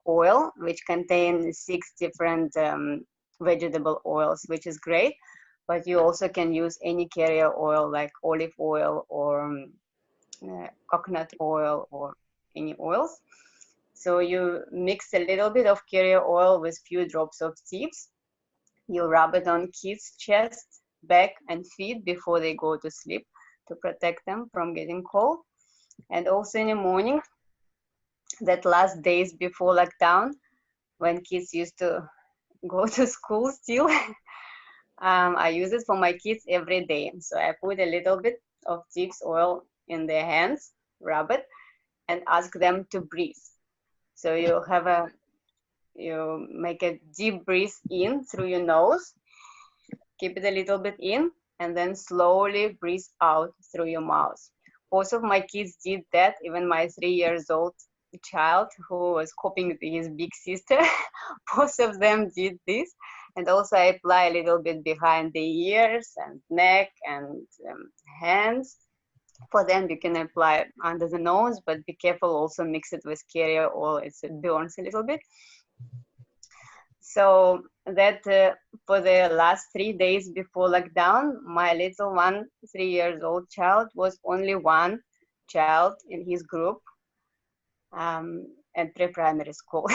oil, which contains 6 different vegetable oils, which is great. But you also can use any carrier oil like olive oil or coconut oil or any oils. So you mix a little bit of carrier oil with few drops of tips. You rub it on kids' chest, back, and feet before they go to sleep to protect them from getting cold. And also in the morning, that last days before lockdown, when kids used to go to school still, I use it for my kids every day. So I put a little bit of tips oil in their hands, rub it, and ask them to breathe. So you make a deep breath in through your nose, keep it a little bit in, and then slowly breathe out through your mouth. Both of my kids did that, even my 3 years old child who was copying with his big sister. Both of them did this. And also I apply a little bit behind the ears and neck and hands. For them, you can apply under the nose, but be careful, also mix it with carrier oil, it burns a little bit. So that for the last 3 days before lockdown, my little one, 3 years old child, was only one child in his group at pre-primary school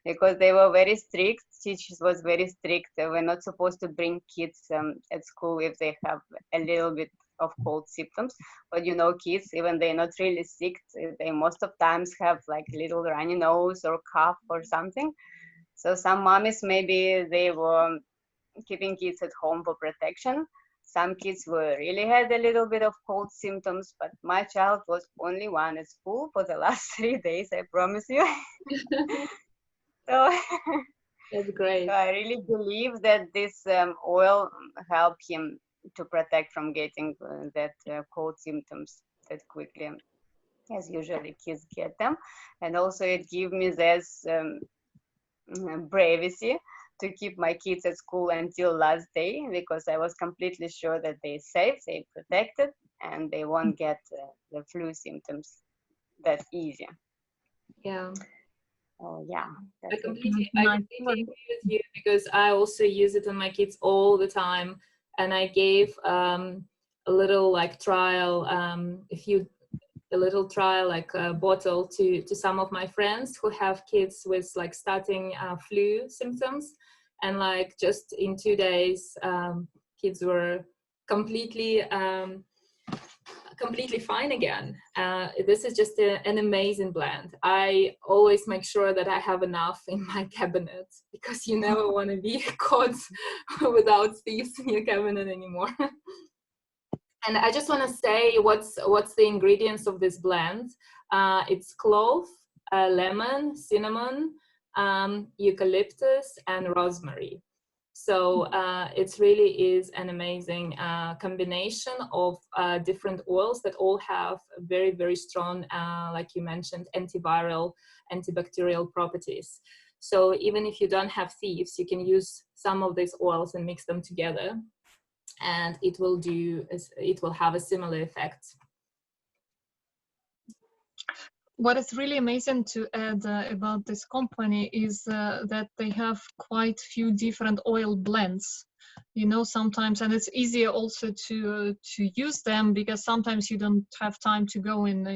because they were very strict. Teachers was very strict. They were not supposed to bring kids at school if they have a little bit of cold symptoms. But you know, kids, even they're not really sick, they most of times have like little runny nose or cough or something. So some mommies, maybe they were keeping kids at home for protection. Some kids were really had a little bit of cold symptoms, but my child was only one at school for the last 3 days, I promise you. So That's great. so I really believe that this oil helped him to protect from getting that cold symptoms that quickly, as usually kids get them. And also it gave me this privacy to keep my kids at school until last day, because I was completely sure that they're safe, they're protected, and they won't get the flu symptoms that easy. Yeah. Oh yeah, I that's it. completely Nice. agree with you, because I also use it on my kids all the time. And I gave a little like trial, a little trial like a bottle to some of my friends who have kids with like starting flu symptoms, and like just in 2 days kids were completely completely fine again. This is just an amazing blend. I always make sure that I have enough in my cabinet, because you never want to be caught without thieves in your cabinet anymore. And I just want to say what's the ingredients of this blend. It's clove, lemon, cinnamon, eucalyptus, and rosemary. So it really is an amazing combination of different oils that all have very, very strong, like you mentioned, antiviral, antibacterial properties. So even if you don't have thieves, you can use some of these oils and mix them together, and it will have a similar effect. What is really amazing to add about this company is that they have quite few different oil blends, you know, sometimes, and it's easier also to use them, because sometimes you don't have time to go and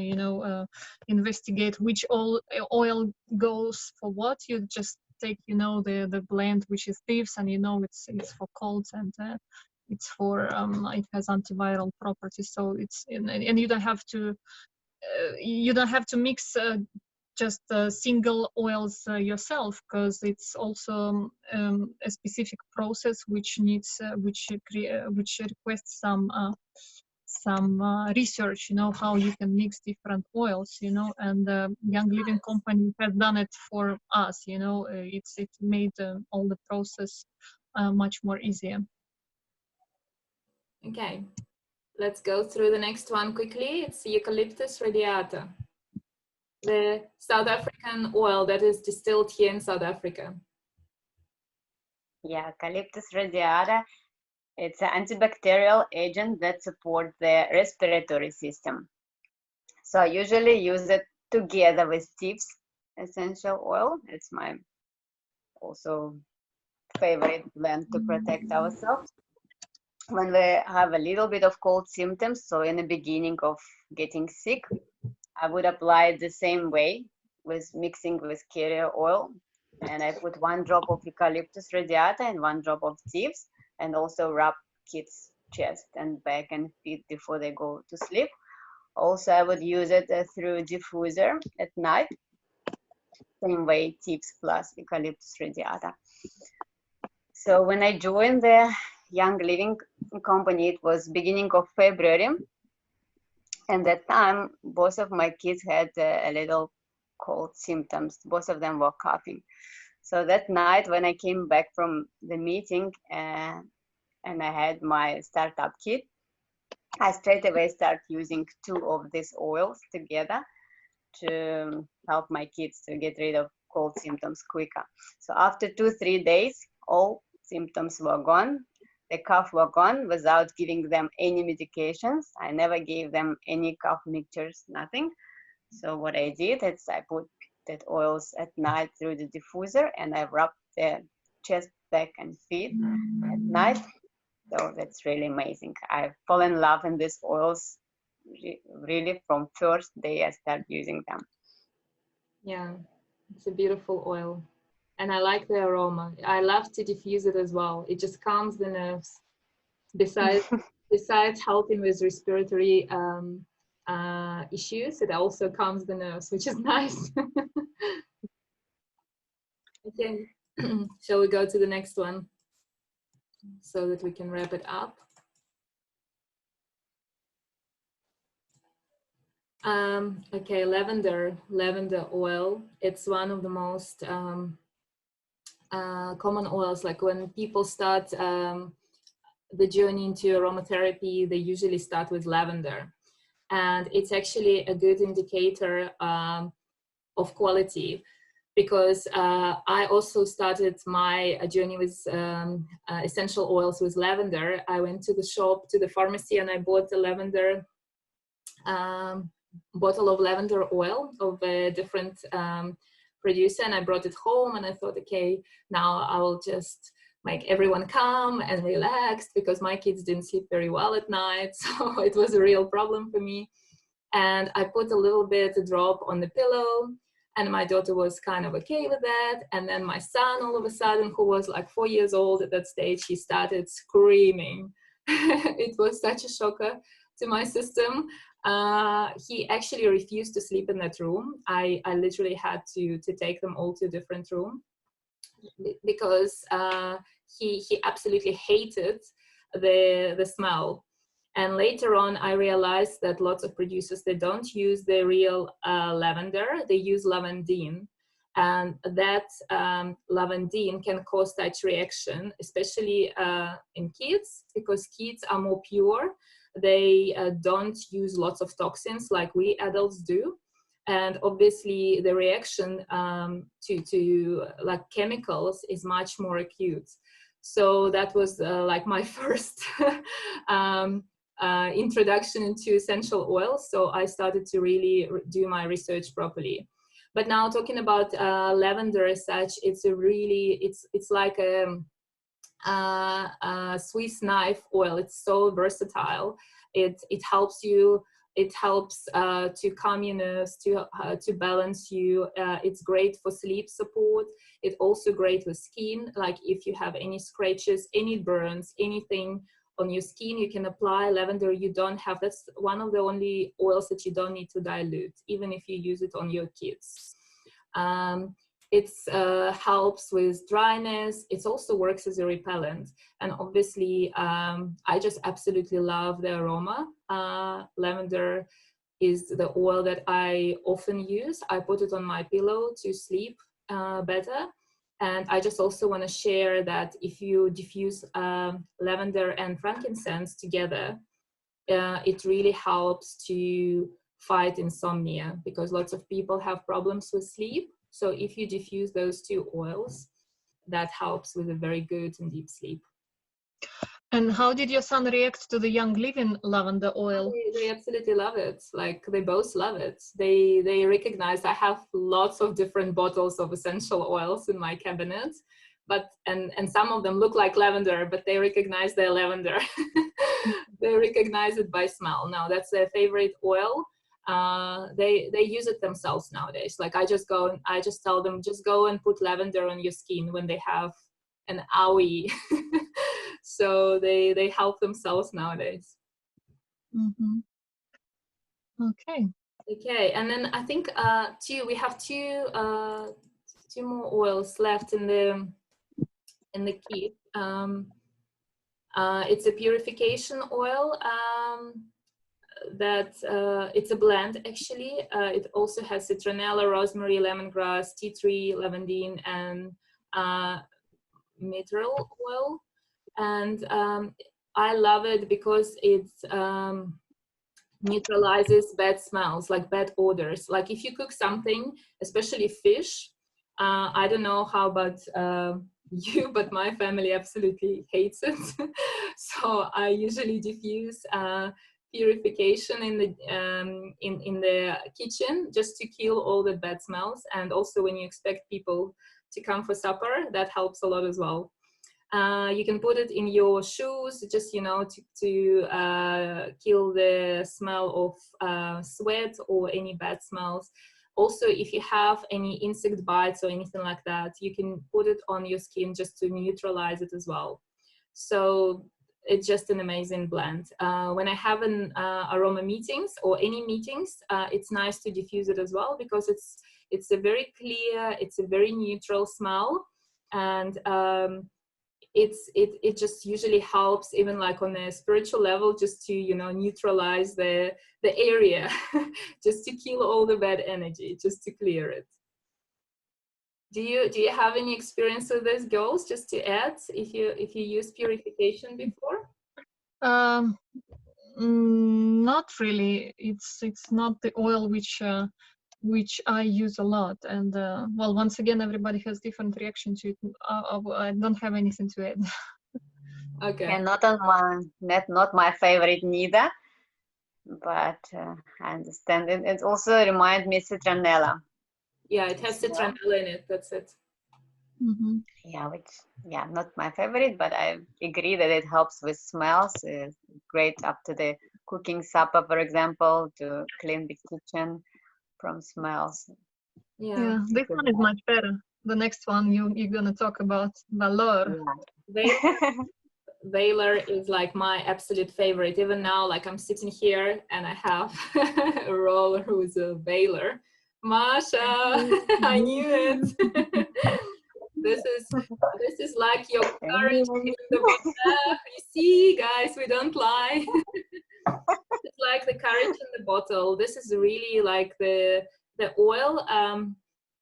investigate which oil goes for what. You just take, you know, the blend which is thieves, and you know it's for colds, and it's for it has antiviral properties, so it's and you don't have to mix just single oils yourself, because it's also a specific process which needs which requests some research, you know, how you can mix different oils, you know, and Young Living Company has done it for us, you know. It made all the process much more easier. Okay, let's go through the next one quickly. It's Eucalyptus radiata, the South African oil that is distilled here in South Africa. Yeah, Eucalyptus radiata It's an antibacterial agent that supports the respiratory system. So I usually use it together with tips essential oil. It's my also favorite blend to protect ourselves when we have a little bit of cold symptoms. So in the beginning of getting sick, I would apply it the same way with mixing with carrier oil. And I put 1 drop of eucalyptus radiata and 1 drop of tips, and also rub kids' chest and back and feet before they go to sleep. Also, I would use it through diffuser at night, same way, tips plus eucalyptus radiata. So when I joined the Young Living company, it was beginning of February. And that time, both of my kids had a little cold symptoms. Both of them were coughing. So that night when I came back from the meeting and I had my startup kit, I straight away start using 2 of these oils together to help my kids to get rid of cold symptoms quicker. So after 2-3 days, all symptoms were gone. The cough were gone without giving them any medications. I never gave them any cough mixtures, nothing. So what I did is I put that oils at night through the diffuser and I rub the chest, back and feet at night. So that's really amazing. I fall in love in these oils really from first day I start using them. Yeah, it's a beautiful oil. And I like the aroma. I love to diffuse it as well. It just calms the nerves. Besides helping with respiratory issues, it also calms the nerves, which is nice. Okay, shall we go to the next one so that we can wrap it up? Okay, lavender oil. It's one of the most common oils. Like when people start the journey into aromatherapy, they usually start with lavender. And it's actually a good indicator of quality, because I also started my journey with essential oils with lavender. I went to the shop, to the pharmacy, and I bought a lavender bottle of lavender oil of a different producer, and I brought it home, and I thought, okay, now I will just make everyone calm and relaxed, because my kids didn't sleep very well at night, so it was a real problem for me. And I put a little bit, a drop on the pillow, and my daughter was kind of okay with that. And then my son, all of a sudden, who was like 4 years old at that stage, he started screaming. It was such a shocker to my system. He actually refused to sleep in that room. I literally had to take them all to a different room, because he absolutely hated the smell. And later on, I realized that lots of producers, they don't use the real lavender, they use lavandine. And that lavandine can cause such reaction, especially in kids, because kids are more pure. They don't use lots of toxins like we adults do. And obviously the reaction to like chemicals is much more acute. So that was like my first introduction into essential oils. So I started to really do my research properly. But now talking about lavender as such, it's a really, it's like a Swiss knife oil. It's so versatile. It helps you. It helps to calm your nerves, to balance you. It's great for sleep support. It's also great with skin. Like if you have any scratches, any burns, anything on your skin, you can apply lavender. You don't have, that's one of the only oils that you don't need to dilute, even if you use it on your kids. It helps with dryness. It also works as a repellent. And obviously, I just absolutely love the aroma. Lavender is the oil that I often use. I put it on my pillow to sleep better. And I just also want to share that if you diffuse lavender and frankincense together, it really helps to fight insomnia, because lots of people have problems with sleep. So if you diffuse those 2 oils, that helps with a very good and deep sleep. And how did your son react to the Young Living lavender oil? They absolutely love it. Like they both love it. They recognize I have lots of different bottles of essential oils in my cabinet, but and some of them look like lavender, but they recognize they're lavender. They recognize it by smell. Now that's their favorite oil. They use it themselves nowadays. Like I just tell them, just go and put lavender on your skin when they have an owie. So they help themselves nowadays. Mm-hmm. Okay. Okay, and then I think we have two more oils left in the kit. It's a purification oil that it's a blend actually. It also has citronella, rosemary, lemongrass, tea tree, lavandin, and mitral oil. And I love it because it's neutralizes bad smells, like bad odors. Like if you cook something, especially fish, I don't know how about you, but my family absolutely hates it. So I usually diffuse purification in the in the kitchen just to kill all the bad smells. And also when you expect people to come for supper, that helps a lot as well. You can put it in your shoes, just to kill the smell of sweat or any bad smells. Also, if you have any insect bites or anything like that, you can put it on your skin just to neutralize it as well. So it's just an amazing blend. When I have an aroma meetings or any meetings, it's nice to diffuse it as well, because it's a very clear, it's a very neutral smell, and it just usually helps, even like on a spiritual level, just to neutralize the area, just to kill all the bad energy, just to clear it. Do you have any experience with this, girls? Just to add, if you used purification before? Not really. It's not the oil which I use a lot. And well, once again, everybody has different reaction to it. I don't have anything to add. Okay. And not my favorite neither, but I understand it. It also reminds me citronella. Yeah, it has citronella in it. That's it. Mm-hmm. Yeah, not my favorite, but I agree that it helps with smells. It's great after the cooking supper, for example, to clean the kitchen from smells. Yeah, this one is much better. The next one you're gonna talk about, Valor. Yeah. Valor is like my absolute favorite. Even now, like I'm sitting here and I have a roller who's a Valor. Masha, I knew it. This is like your courage in the bottle. You see, guys, we don't lie. It's like the courage in the bottle. This is really like the oil.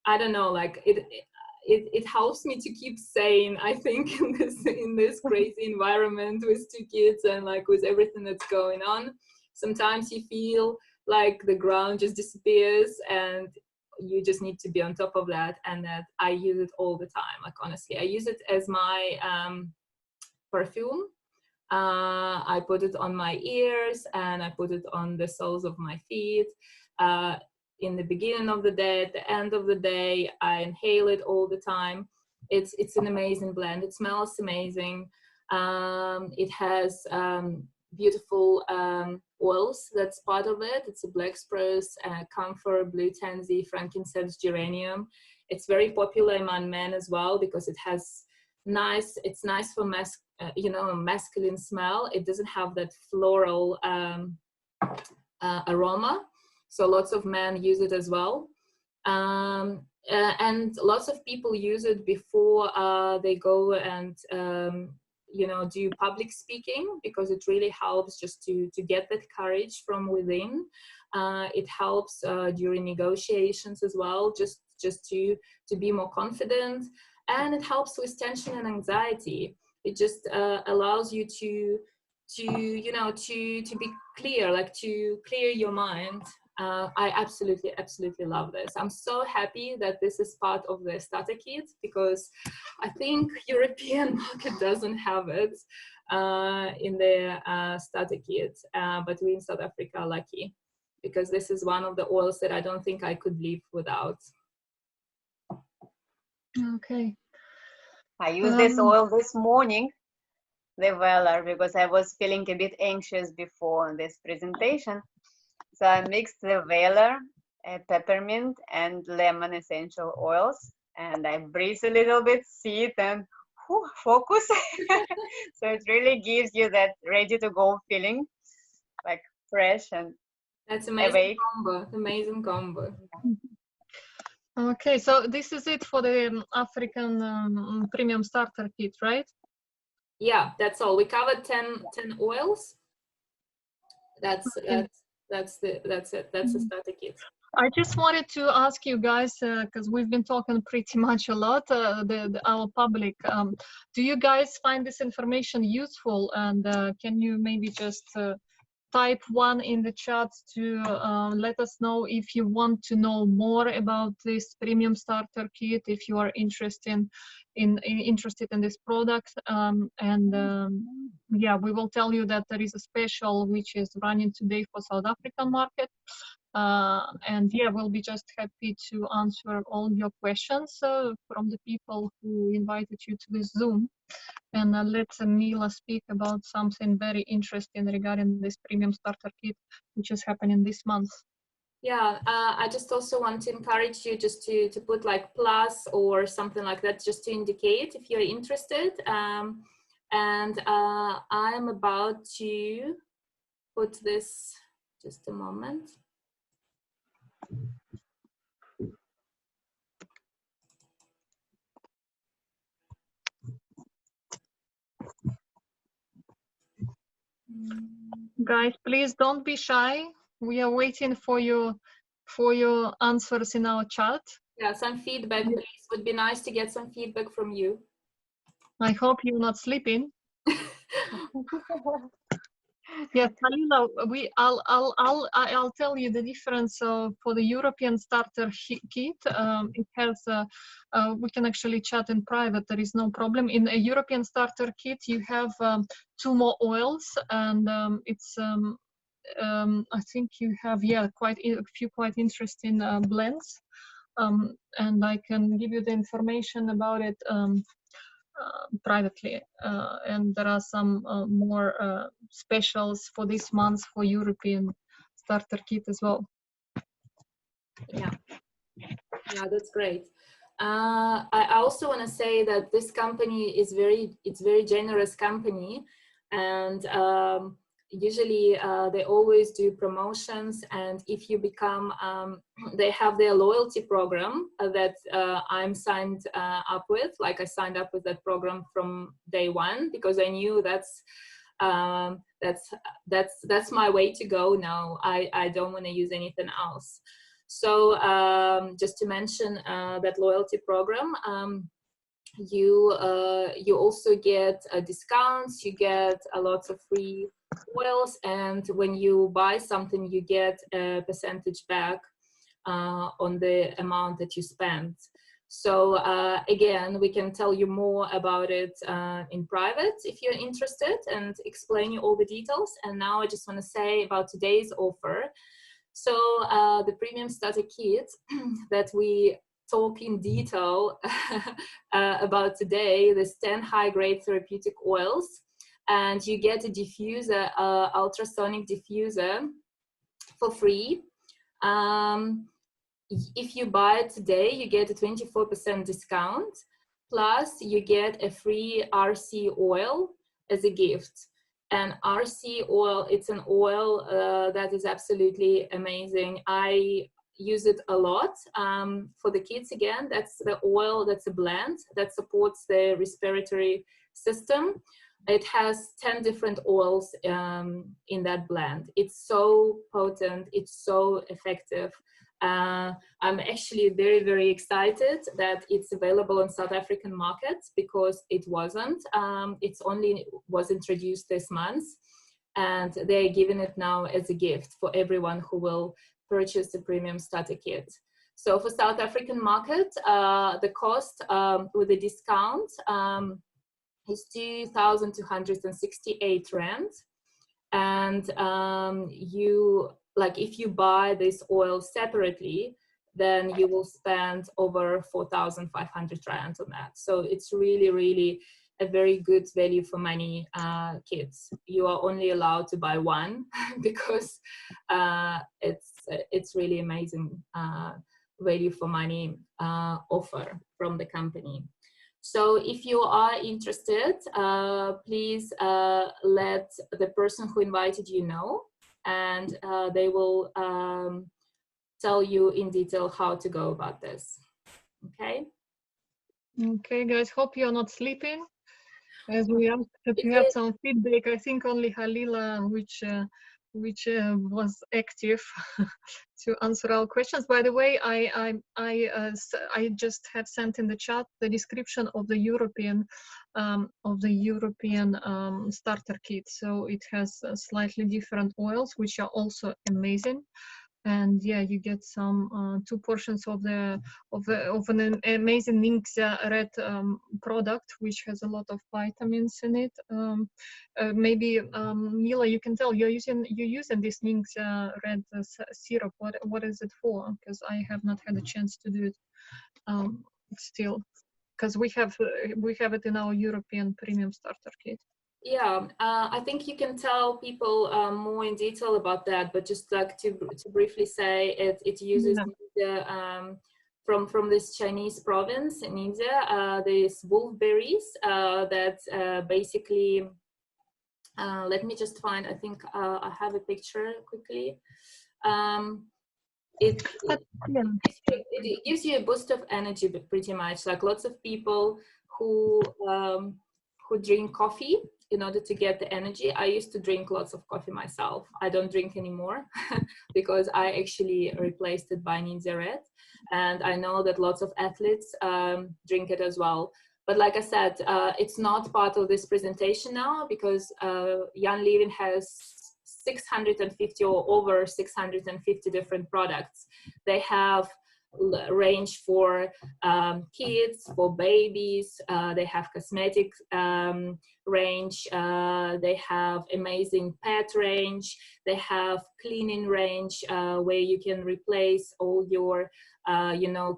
I don't know, like it helps me to keep sane, I think, in this crazy environment with 2 kids and like with everything that's going on. Sometimes you feel like the ground just disappears and you just need to be on top of that, and that I use it all the time. Like honestly, I use it as my perfume. I put it on my ears and I put it on the soles of my feet. In the beginning of the day, at the end of the day, I inhale it all the time. It's an amazing blend. It smells amazing. It has beautiful oils that's part of it. It's a black spruce, camphor, blue tansy, frankincense, geranium. It's very popular among men as well because it's nice for masculine smell. It doesn't have that floral aroma, so lots of men use it as well. And lots of people use it before they go and do public speaking, because it really helps just to get that courage from within. It helps during negotiations as well, just to be more confident, and it helps with tension and anxiety. It just allows you to be clear, like to clear your mind. I absolutely love this. I'm so happy that this is part of the starter kit, because I think European market doesn't have it in the starter kit, but we in South Africa are lucky, because this is one of the oils that I don't think I could live without. Okay. I used this oil this morning, the Velar, because I was feeling a bit anxious before this presentation. So I mixed the Velar, peppermint, and lemon essential oils, and I breathe a little bit, see it, and focus. So it really gives you that ready to go feeling, like fresh and That's amazing awake. combo. Amazing combo. Okay, so this is it for the African premium starter kit, right? Yeah, that's all. We covered 10 oils. That's Okay. that's it. That's the starter kit. I just wanted to ask you guys, because we've been talking pretty much a lot, our public. Do you guys find this information useful? And can you maybe just type 1 in the chat to let us know if you want to know more about this premium starter kit, if you are interested in this product, yeah, we will tell you that there is a special which is running today for South African market, and yeah, we'll be just happy to answer all your questions from the people who invited you to this Zoom. And let Mila speak about something very interesting regarding this premium starter kit, which is happening this month. Yeah, I just also want to encourage you just to put like plus or something like that, just to indicate if you're interested. And I'm about to put this, just a moment. Guys, please don't be shy. We are waiting for your answers in our chat. Yeah, some feedback, please. Would be nice to get some feedback from you. I hope you're not sleeping. Yes, Halila, I'll tell you the difference for the European starter kit. It has we can actually chat in private. There is no problem. In a European starter kit, you have 2 more oils, and it's I think you have quite a few quite interesting blends, and I can give you the information about it. Privately, and there are some more specials for this month for European starter kit as well. Yeah, that's great. I also want to say that this company is very generous company, and usually they always do promotions, and if you become they have their loyalty program that I'm signed up with. Like I signed up with that program from day one, because I knew that's my way to go now. I don't want to use anything else. So just to mention that loyalty program, you also get discounts, you get a lot of free oils, and when you buy something, you get a percentage back on the amount that you spent. So again, we can tell you more about it in private if you're interested, and explain you all the details. And now I just want to say about today's offer. So the premium starter kit that we talk in detail about today, there's 10 high-grade therapeutic oils, and you get a diffuser, ultrasonic diffuser, for free. If you buy it today, you get a 24% discount, plus you get a free RC oil as a gift. And RC oil, it's an oil that is absolutely amazing. I use it a lot for the kids. Again, that's the oil, that's a blend that supports the respiratory system. It has 10 different oils in that blend. It's so potent, it's so effective. I'm actually very, very excited that it's available on South African markets, because it wasn't. It's only was introduced this month, and they're giving it now as a gift for everyone who will purchase a premium starter kit. So for South African market, the cost with the discount is 2,268 rand. And you, like, if you buy this oil separately, then you will spend over 4,500 rand on that. So it's really, really a very good value for money kits. You are only allowed to buy one because it's really amazing value for money offer from the company. So if you are interested, please let the person who invited you know, and they will tell you in detail how to go about this. Okay? Okay, guys, hope you're not sleeping. As we asked that you It have is. some feedback, I think only Halila, which was active to answer our questions. By the way, I just have sent in the chat the description of the European starter kit. So it has slightly different oils, which are also amazing. And yeah, you get some 2 portions of an amazing Ningxia red product, which has a lot of vitamins in it. Maybe Mila, you can tell you're using this Ningxia red syrup. What is it for? Because I have not had a chance to do it still, because we have it in our European premium starter kit. Yeah, I think you can tell people more in detail about that, but just like to briefly say, it uses from this Chinese province in India, these wolfberries that basically, let me just find, I think I have a picture quickly. It gives you a boost of energy, but pretty much like lots of people who drink coffee in order to get the energy. I used to drink lots of coffee myself. I don't drink anymore because I actually replaced it by Ninja Red. And I know that lots of athletes drink it as well. But like I said, it's not part of this presentation now because Jan Levin has 650 or over 650 different products. They have range for kids, for babies, they have cosmetic range, they have amazing pet range, they have cleaning range where you can replace all your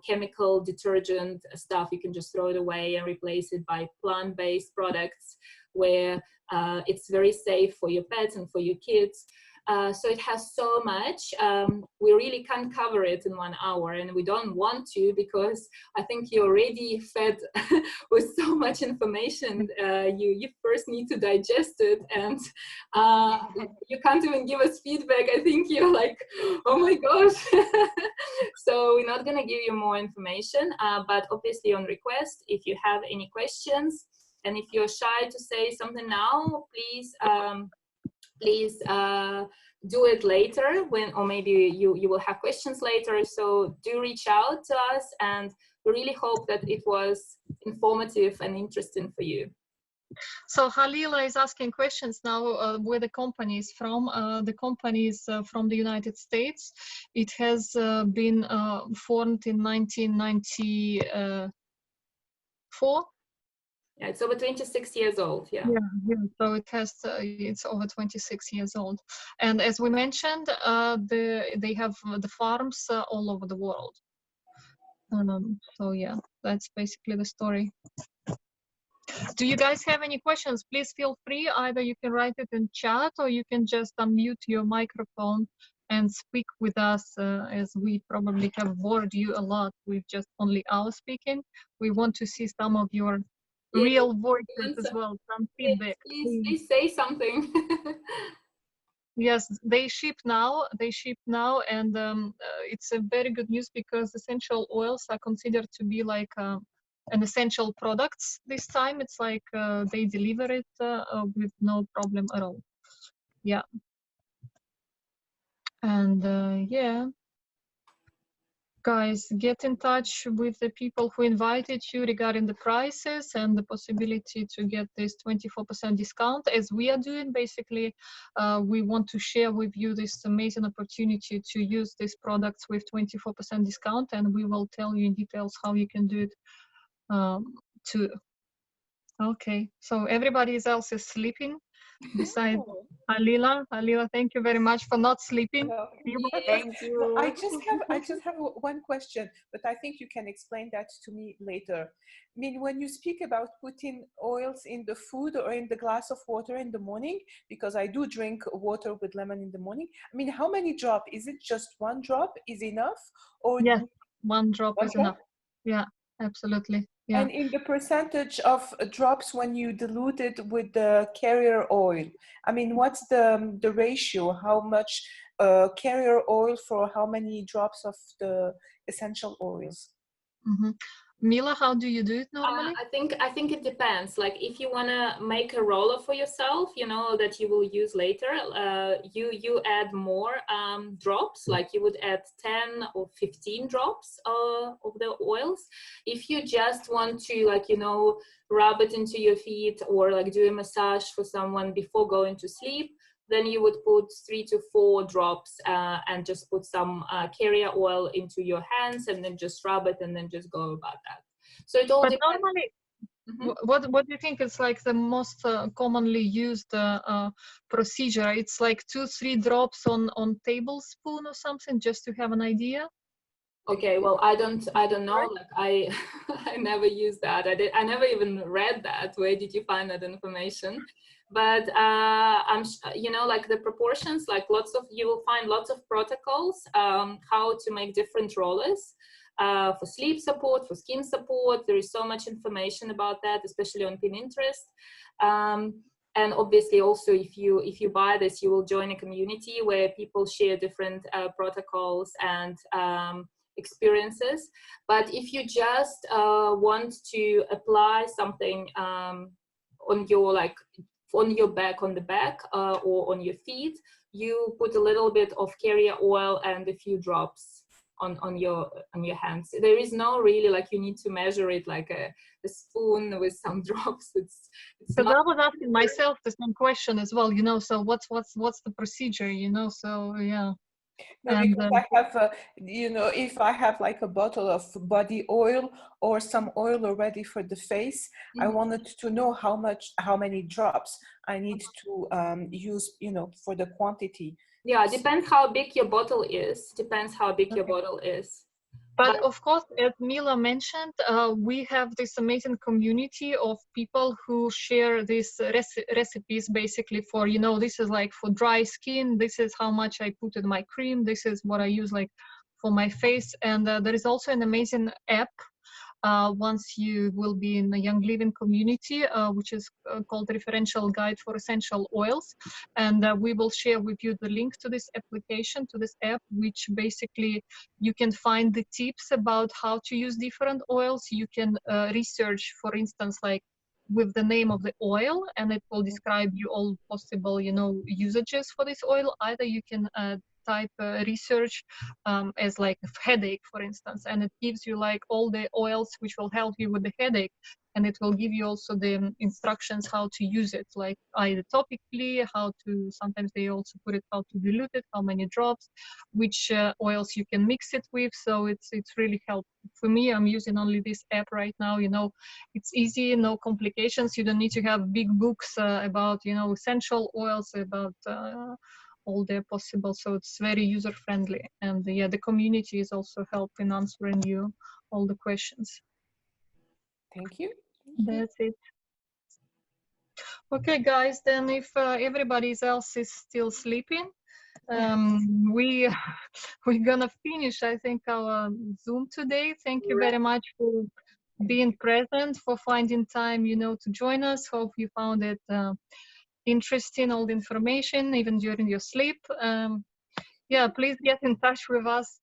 chemical detergent stuff. You can just throw it away and replace it by plant-based products where it's very safe for your pets and for your kids. So it has so much. We really can't cover it in 1 hour, and we don't want to because I think you're already fed with so much information. You first need to digest it, and you can't even give us feedback. I think you're like, oh my gosh. So we're not gonna give you more information, but obviously on request, if you have any questions, and if you're shy to say something now, please do it later or maybe you will have questions later. So do reach out to us, and we really hope that it was informative and interesting for you. So Halila is asking questions now where the company is from. The company is from the United States. It has been formed in 1994. Yeah, it's over 26 years old. Yeah. So it's over 26 years old. And as we mentioned, they have the farms all over the world. So yeah, that's basically the story. Do you guys have any questions? Please feel free. Either you can write it in chat or you can just unmute your microphone and speak with us, as we probably have bored you a lot with just only our speaking. We want to see some of your real voices as well, some feedback. Please say something. Yes, they ship now, and it's a very good news because essential oils are considered to be like an essential products this time. It's like they deliver it with no problem at all. Yeah. And yeah. Guys, get in touch with the people who invited you regarding the prices and the possibility to get this 24% discount. As we are doing, basically, we want to share with you this amazing opportunity to use these products with 24% discount, and we will tell you in details how you can do it too. Okay, so everybody else is sleeping besides Alila. Alila, thank you very much for not sleeping. Thank you. I just have one question, but I think you can explain that to me later. I mean, when you speak about putting oils in the food or in the glass of water in the morning, because I do drink water with lemon in the morning. I mean, how many drops? Is it just one drop is enough, or Yes, one drop one is drop? enough. Yeah, absolutely. Yeah. And in the percentage of drops when you dilute it with the carrier oil, I mean, what's the ratio? How much carrier oil for how many drops of the essential oils? Mm-hmm. Mila, how do you do it normally? I think it depends. Like if you wanna make a roller for yourself, you know, that you will use later, you add more drops. Like you would add 10 or 15 drops of the oils. If you just want to, like, you know, rub it into your feet or like do a massage for someone before going to sleep, then you would put 3 to 4 drops and just put some carrier oil into your hands and then just rub it and then just go about that. So it all But depends. normally, Mm-hmm. what do you think is like the most commonly used procedure? It's like 2-3 drops on tablespoon or something, just to have an idea. Okay, well, I don't know. Like I never used that. I never even read that. Where did you find that information? But you know, like the proportions, like you will find lots of protocols how to make different rollers for sleep support, for skin support. There is so much information about that, especially on Pinterest. And obviously also if you buy this, you will join a community where people share different protocols and experiences. But if you just want to apply something on your back, on the back or on your feet, you put a little bit of carrier oil and a few drops on your hands. There is no really like you need to measure it like a spoon with some drops. It's Because not. I was asking myself the same question as well, you know, so what's the procedure, you know, so yeah. No, And because I have, you know, if I have like a bottle of body oil or some oil already for the face, I wanted to know how many drops I need to use, you know, for the quantity. Yeah, depends how big your bottle is. Depends how big your bottle is. But of course, as Mila mentioned, we have this amazing community of people who share these recipes basically for, you know, this is like for dry skin, this is how much I put in my cream, this is what I use like for my face. And there is also an amazing app once you will be in the Young Living community, which is called Referential Guide for Essential Oils. And we will share with you the link to this application, to this app, which basically you can find the tips about how to use different oils. You can research, for instance, like with the name of the oil, and it will describe you all possible, you know, usages for this oil. Either you can type research as like a headache, for instance, and it gives you like all the oils which will help you with the headache, and it will give you also the instructions how to use it, like either topically, how to, sometimes they also put it how to dilute it, how many drops, which oils you can mix it with. So it's really helpful. For me, I'm using only this app right now, you know, it's easy, no complications. You don't need to have big books about, you know, essential oils, about all the possible. So it's very user friendly, and yeah, the community is also helping answering you all the questions. Thank you. That's it. Okay, guys, then if everybody else is still sleeping, we're gonna finish, I think, our Zoom today. Thank you very much for being present, for finding time, you know, to join us. Hope you found it interesting, all the information, even during your sleep. Yeah, please get in touch with us